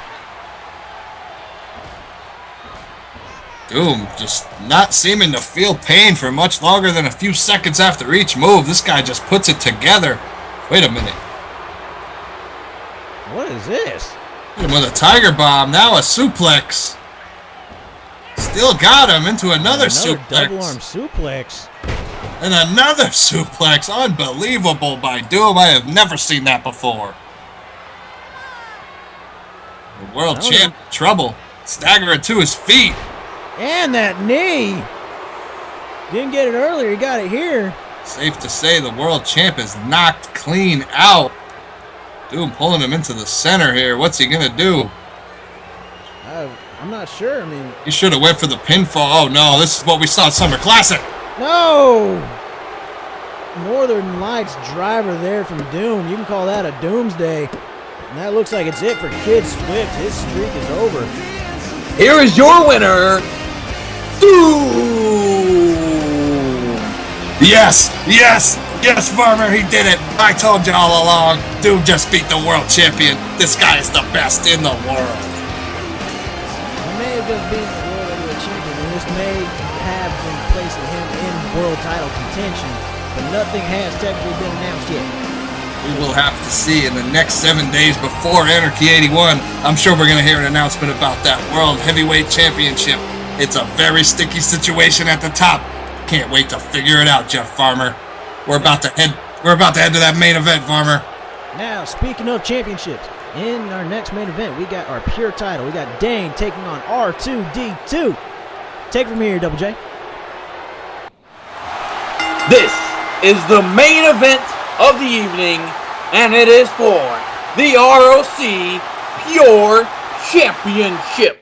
Doom just not seeming to feel pain for much longer than a few seconds after each move. This guy just puts it together. Wait a minute.
What is this?
Hit him with a tiger bomb. Now a suplex. Still got him into another suplex.
Double-arm suplex.
And another suplex. Unbelievable by Doom. I have never seen that before. The world champ in trouble. Staggering to his feet.
And that knee. Didn't get it earlier. He got it here.
Safe to say the world champ is knocked clean out. Doom pulling him into the center here. What's he going to do?
I'm not sure. I mean,
He should have went for the pinfall. Oh, no. This is what we saw at Summer Classic.
no. Northern Lights driver there from Doom. You can call that a doomsday. And that looks like it's it for Kid Swift. His streak is over.
Here is your winner, Doom!
Yes, Farmer, he did it. I told you all along. Doom just beat the world champion. This guy is the best in the world.
He may have just been the world heavyweight champion, and this may have been placing him in world title contention, but nothing has technically been announced yet.
We will have to see in the next 7 days before Anarchy 81. I'm sure we're going to hear an announcement about that World Heavyweight Championship. It's a very sticky situation at the top. Can't wait to figure it out, Jeff Farmer. We're about to head to that main event, Farmer.
Now, speaking of championships, in our next main event, we got our pure title. We got Dane taking on R2D2. Take it from here, Double J.
This is the main event of the evening, and it is for the ROC Pure Championship.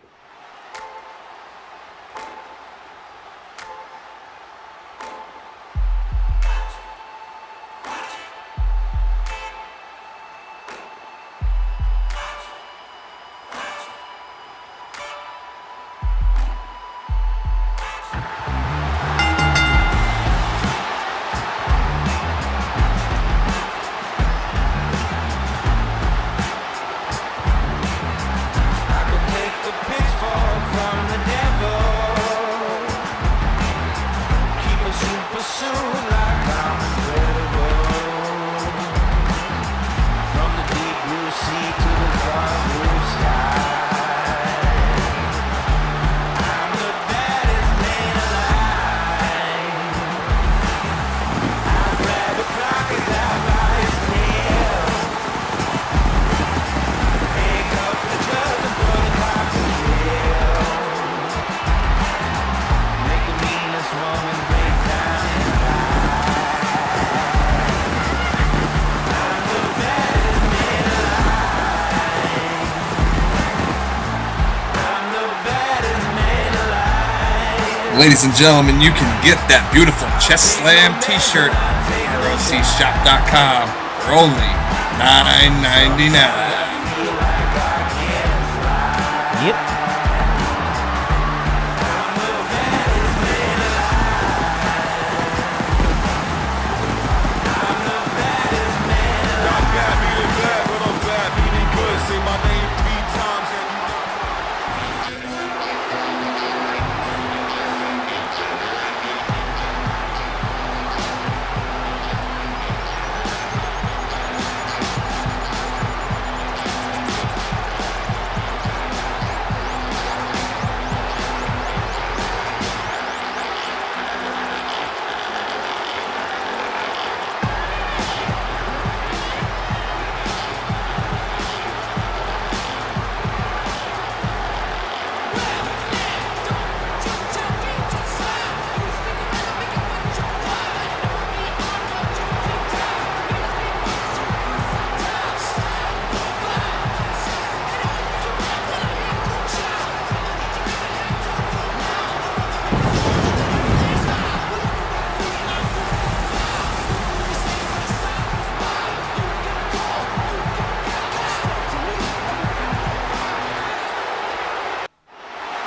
Ladies and gentlemen, you can get that beautiful Chest Slam t-shirt at ROCshop.com for only $9.99.
Yep.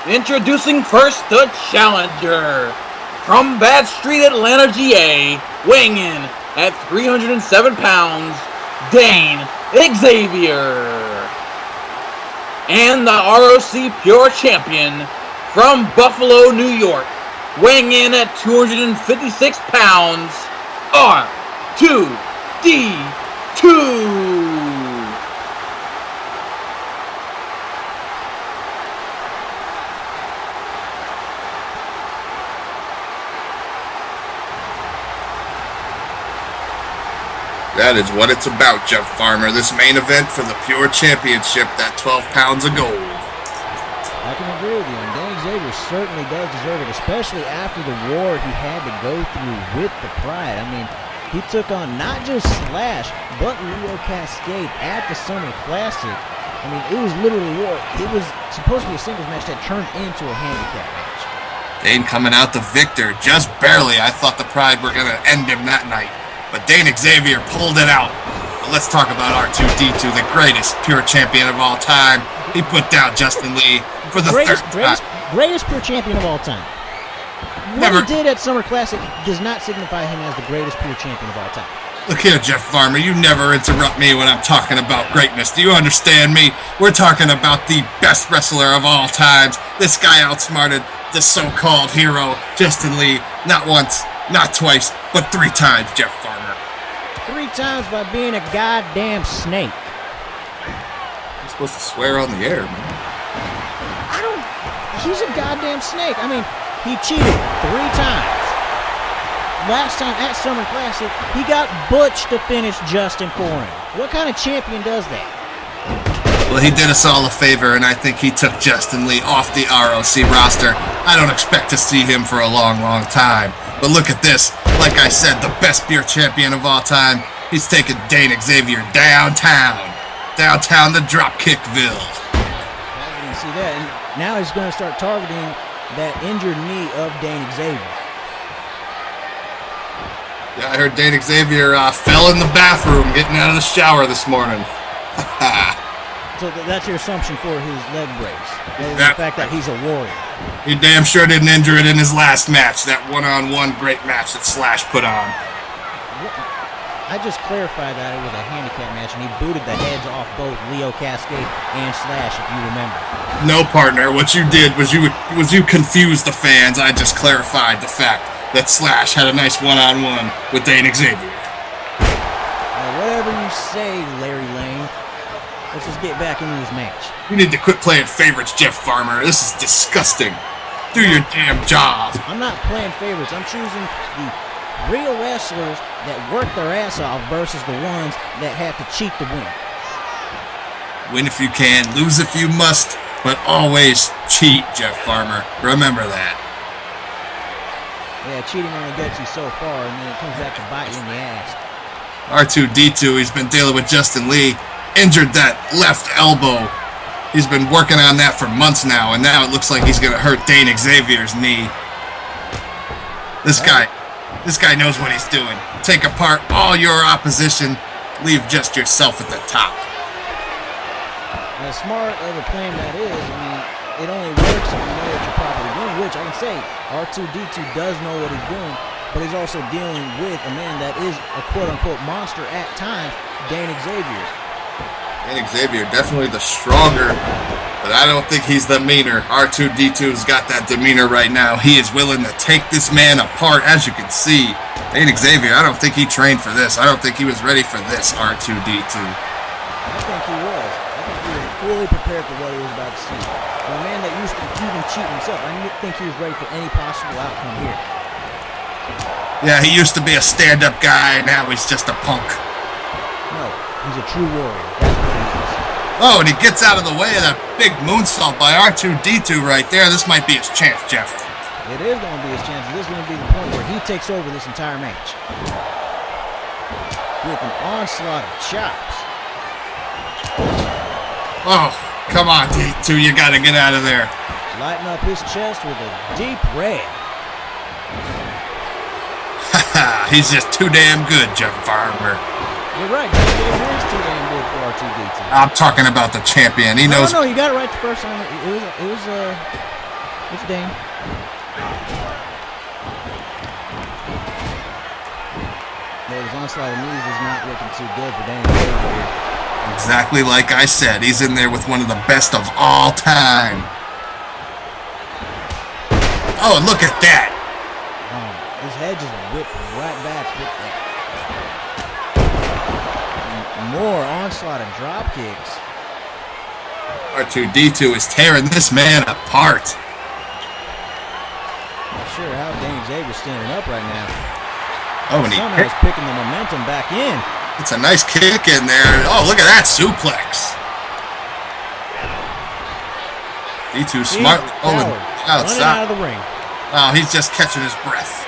Introducing first the challenger from Bad Street, Atlanta, GA, weighing in at 307 pounds, Dane Xavier. And the ROC Pure Champion from Buffalo, New York, weighing in at 256 pounds, R2D2.
That is what it's about, Jeff Farmer. This main event for the Pure Championship, that 12 pounds of gold.
I can agree with you, and Dan Xavier certainly does deserve it, especially after the war he had to go through with the Pride. I mean, he took on not just Slash, but Leo Cascade at the Summer Classic. I mean, it was literally war. It was supposed to be a singles match that turned into a handicap match.
Dane coming out the victor, just barely. I thought the Pride were going to end him that night, but Dane Xavier pulled it out. But let's talk about R2D2, the greatest Pure Champion of all time. He put down Justin Lee for the third time.
Greatest Pure Champion of all time. What he did at Summer Classic does not signify him as the greatest Pure Champion of all time.
Look here, Jeff Farmer, you never interrupt me when I'm talking about greatness. Do you understand me? We're talking about the best wrestler of all times. This guy outsmarted the so-called hero, Justin Lee, not once, not twice, but 3 times, Jeff Farmer.
3 times by being a goddamn snake.
You're supposed to swear on the air, man.
He's a goddamn snake. I mean, he cheated 3 times. Last time at Summer Classic, he got Butch to finish Justin for him. What kind of champion does that?
Well, he did us all a favor, and I think he took Justin Lee off the ROC roster. I don't expect to see him for a long, long time. But look at this. Like I said, the best Pure Champion of all time. He's taking Dane Xavier downtown. Downtown to Dropkickville.
I didn't see that. And now he's going to start targeting that injured knee of Dane Xavier.
Yeah, I heard Dane Xavier fell in the bathroom getting out of the shower this morning.
So that's your assumption for his leg brace. The fact that he's a warrior.
He damn sure didn't injure it in his last match, that one-on-one great match that Slash put on.
I just clarified that it was a handicap match, and he booted the heads off both Leo Cascade and Slash, if you remember.
No, partner. What you did was you confused the fans. I just clarified the fact that Slash had a nice one-on-one with Dane Xavier.
Whatever you say, Larry Lane. Let's just get back into this match.
You need to quit playing favorites, Jeff Farmer. This is disgusting. Do your damn job.
I'm not playing favorites. I'm choosing the real wrestlers that work their ass off versus the ones that have to cheat to win.
Win if you can, lose if you must, but always cheat, Jeff Farmer. Remember that.
Yeah, cheating only gets you so far, and then it comes back to bite you in the ass.
R2D2, he's been dealing with Justin Lee. Injured that left elbow. He's been working on that for months now, and now it looks like he's going to hurt Dane Xavier's knee. This guy knows what he's doing. Take apart all your opposition, leave just yourself at the top.
As smart of a plan that is, I mean, it only works if you know what you're properly doing, which I can say R2D2 does know what he's doing, but he's also dealing with a man that is a quote-unquote monster at times, Dane Xavier.
Dane Xavier, definitely the stronger, but I don't think he's the meaner. R2D2's got that demeanor right now. He is willing to take this man apart, as you can see. Dane Xavier, I don't think he trained for this. I don't think he was ready for this, R2D2.
I think he was. I think he was fully prepared for what he was about to see. For a man that used to even cheat himself, I think he was ready for any possible outcome here.
Yeah, he used to be a stand-up guy, now he's just a punk.
No, he's a true warrior. That's what he is.
Oh, and he gets out of the way of that big moonsault by R2D2 right there. This might be his chance, Jeff.
It is going to be his chance. This is going to be the point where he takes over this entire match. With an onslaught of chops.
Oh, come on, D2, you got to get out of there.
Lighten up his chest with a deep red.
He's just too damn good, Jeff Farmer.
You're right. It is too damn good for R2D2.
I'm talking about the champion. He knows.
No, you got it right the first time. It was It's Dane. Those onslaught of knees is not looking too good for Dane Xavier.
Exactly like I said. He's in there with one of the best of all time. Oh, look at that.
His head just whipped right back with that. More onslaught and drop kicks.
R2-D2 is tearing this man apart.
Not sure how Dane Xavier's standing up right now.
Oh, and
somehow he's picking the momentum back in.
It's a nice kick in there. Oh, look at that suplex. D2 smartly pulling outside.
Running out of the ring.
Oh, he's just catching his breath.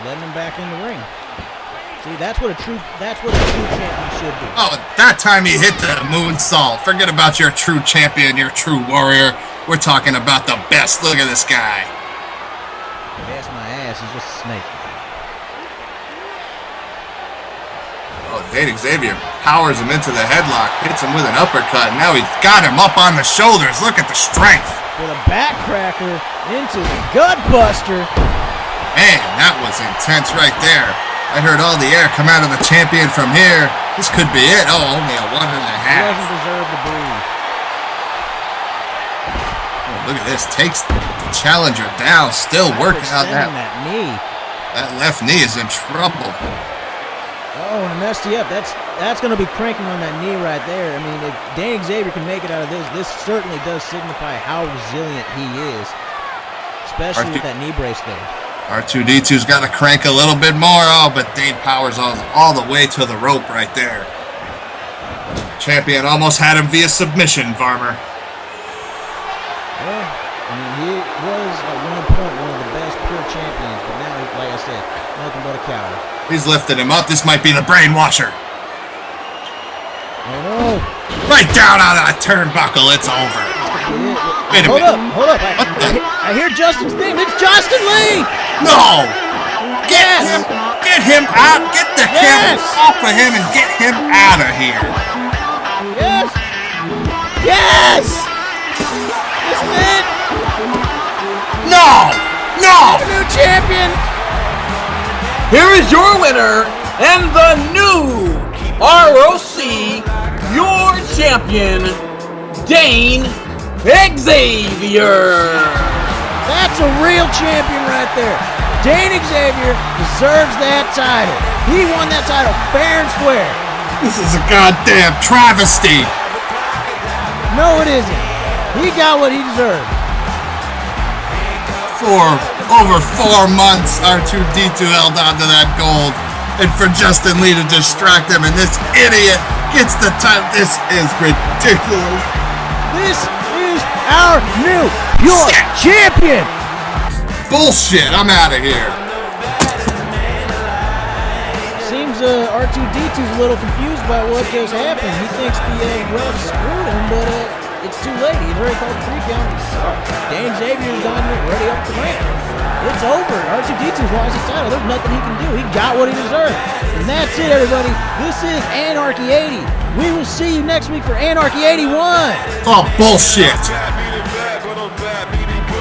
Letting him back in the ring. See, that's what a true champion should do.
Oh, that time he hit the moonsault. Forget about your true champion, your true warrior. We're talking about the best. Look at this guy.
That's my ass. He's just a snake.
Oh, Dane Xavier powers him into the headlock, hits him with an uppercut. Now he's got him up on the shoulders. Look at the strength.
With a backcracker into the gut buster.
Man, that was intense right there. I heard all the air come out of the champion from here. This could be it. Oh, only a 1.5.
He doesn't deserve to breathe.
Oh, look at this. Takes the challenger down. Still working on that
knee.
That left knee is in trouble.
Oh, and it messed you up. That's going to be cranking on that knee right there. I mean, if Dane Xavier can make it out of this certainly does signify how resilient he is, especially with that knee brace there.
R2-D2's got to crank a little bit more. Oh, but Dane powers all the way to the rope right there. Champion almost had him via submission, Varmer.
Well, I mean, he was at one point one of the best pure champions, but now, like I said, nothing but a coward.
He's lifting him up. This might be the brainwasher.
Oh, no.
Right down on that turnbuckle. It's over. Wait a minute.
Hold up. I hear Justin's name. It's Justin Lee.
No! Get him out! Get the camera off of him and get him out of here!
Yes! This is it!
No!
The new champion!
Here is your winner and the new ROC, your champion, Dane Xavier.
That's a real champion right there. Dane Xavier deserves that title. He won that title fair and square.
This is a goddamn travesty.
No, it isn't. He got what he deserved.
For over 4 months, R2-D2 held on to that gold. And for Justin Lee to distract him, and this idiot gets the title. This is ridiculous.
This is our new pure champion.
Bullshit. I'm out of here.
Seems R2-D2's a little confused about what just happened. He thinks the ref screwed him, but it's too late. He's already called the 3 count. Dane Xavier's done ready up the ramp. It's over. R2-D2's lost his title. There's nothing he can do. He got what he deserved. And that's it, everybody. This is Anarchy 80. We will see you next week for Anarchy 81.
Oh, bullshit.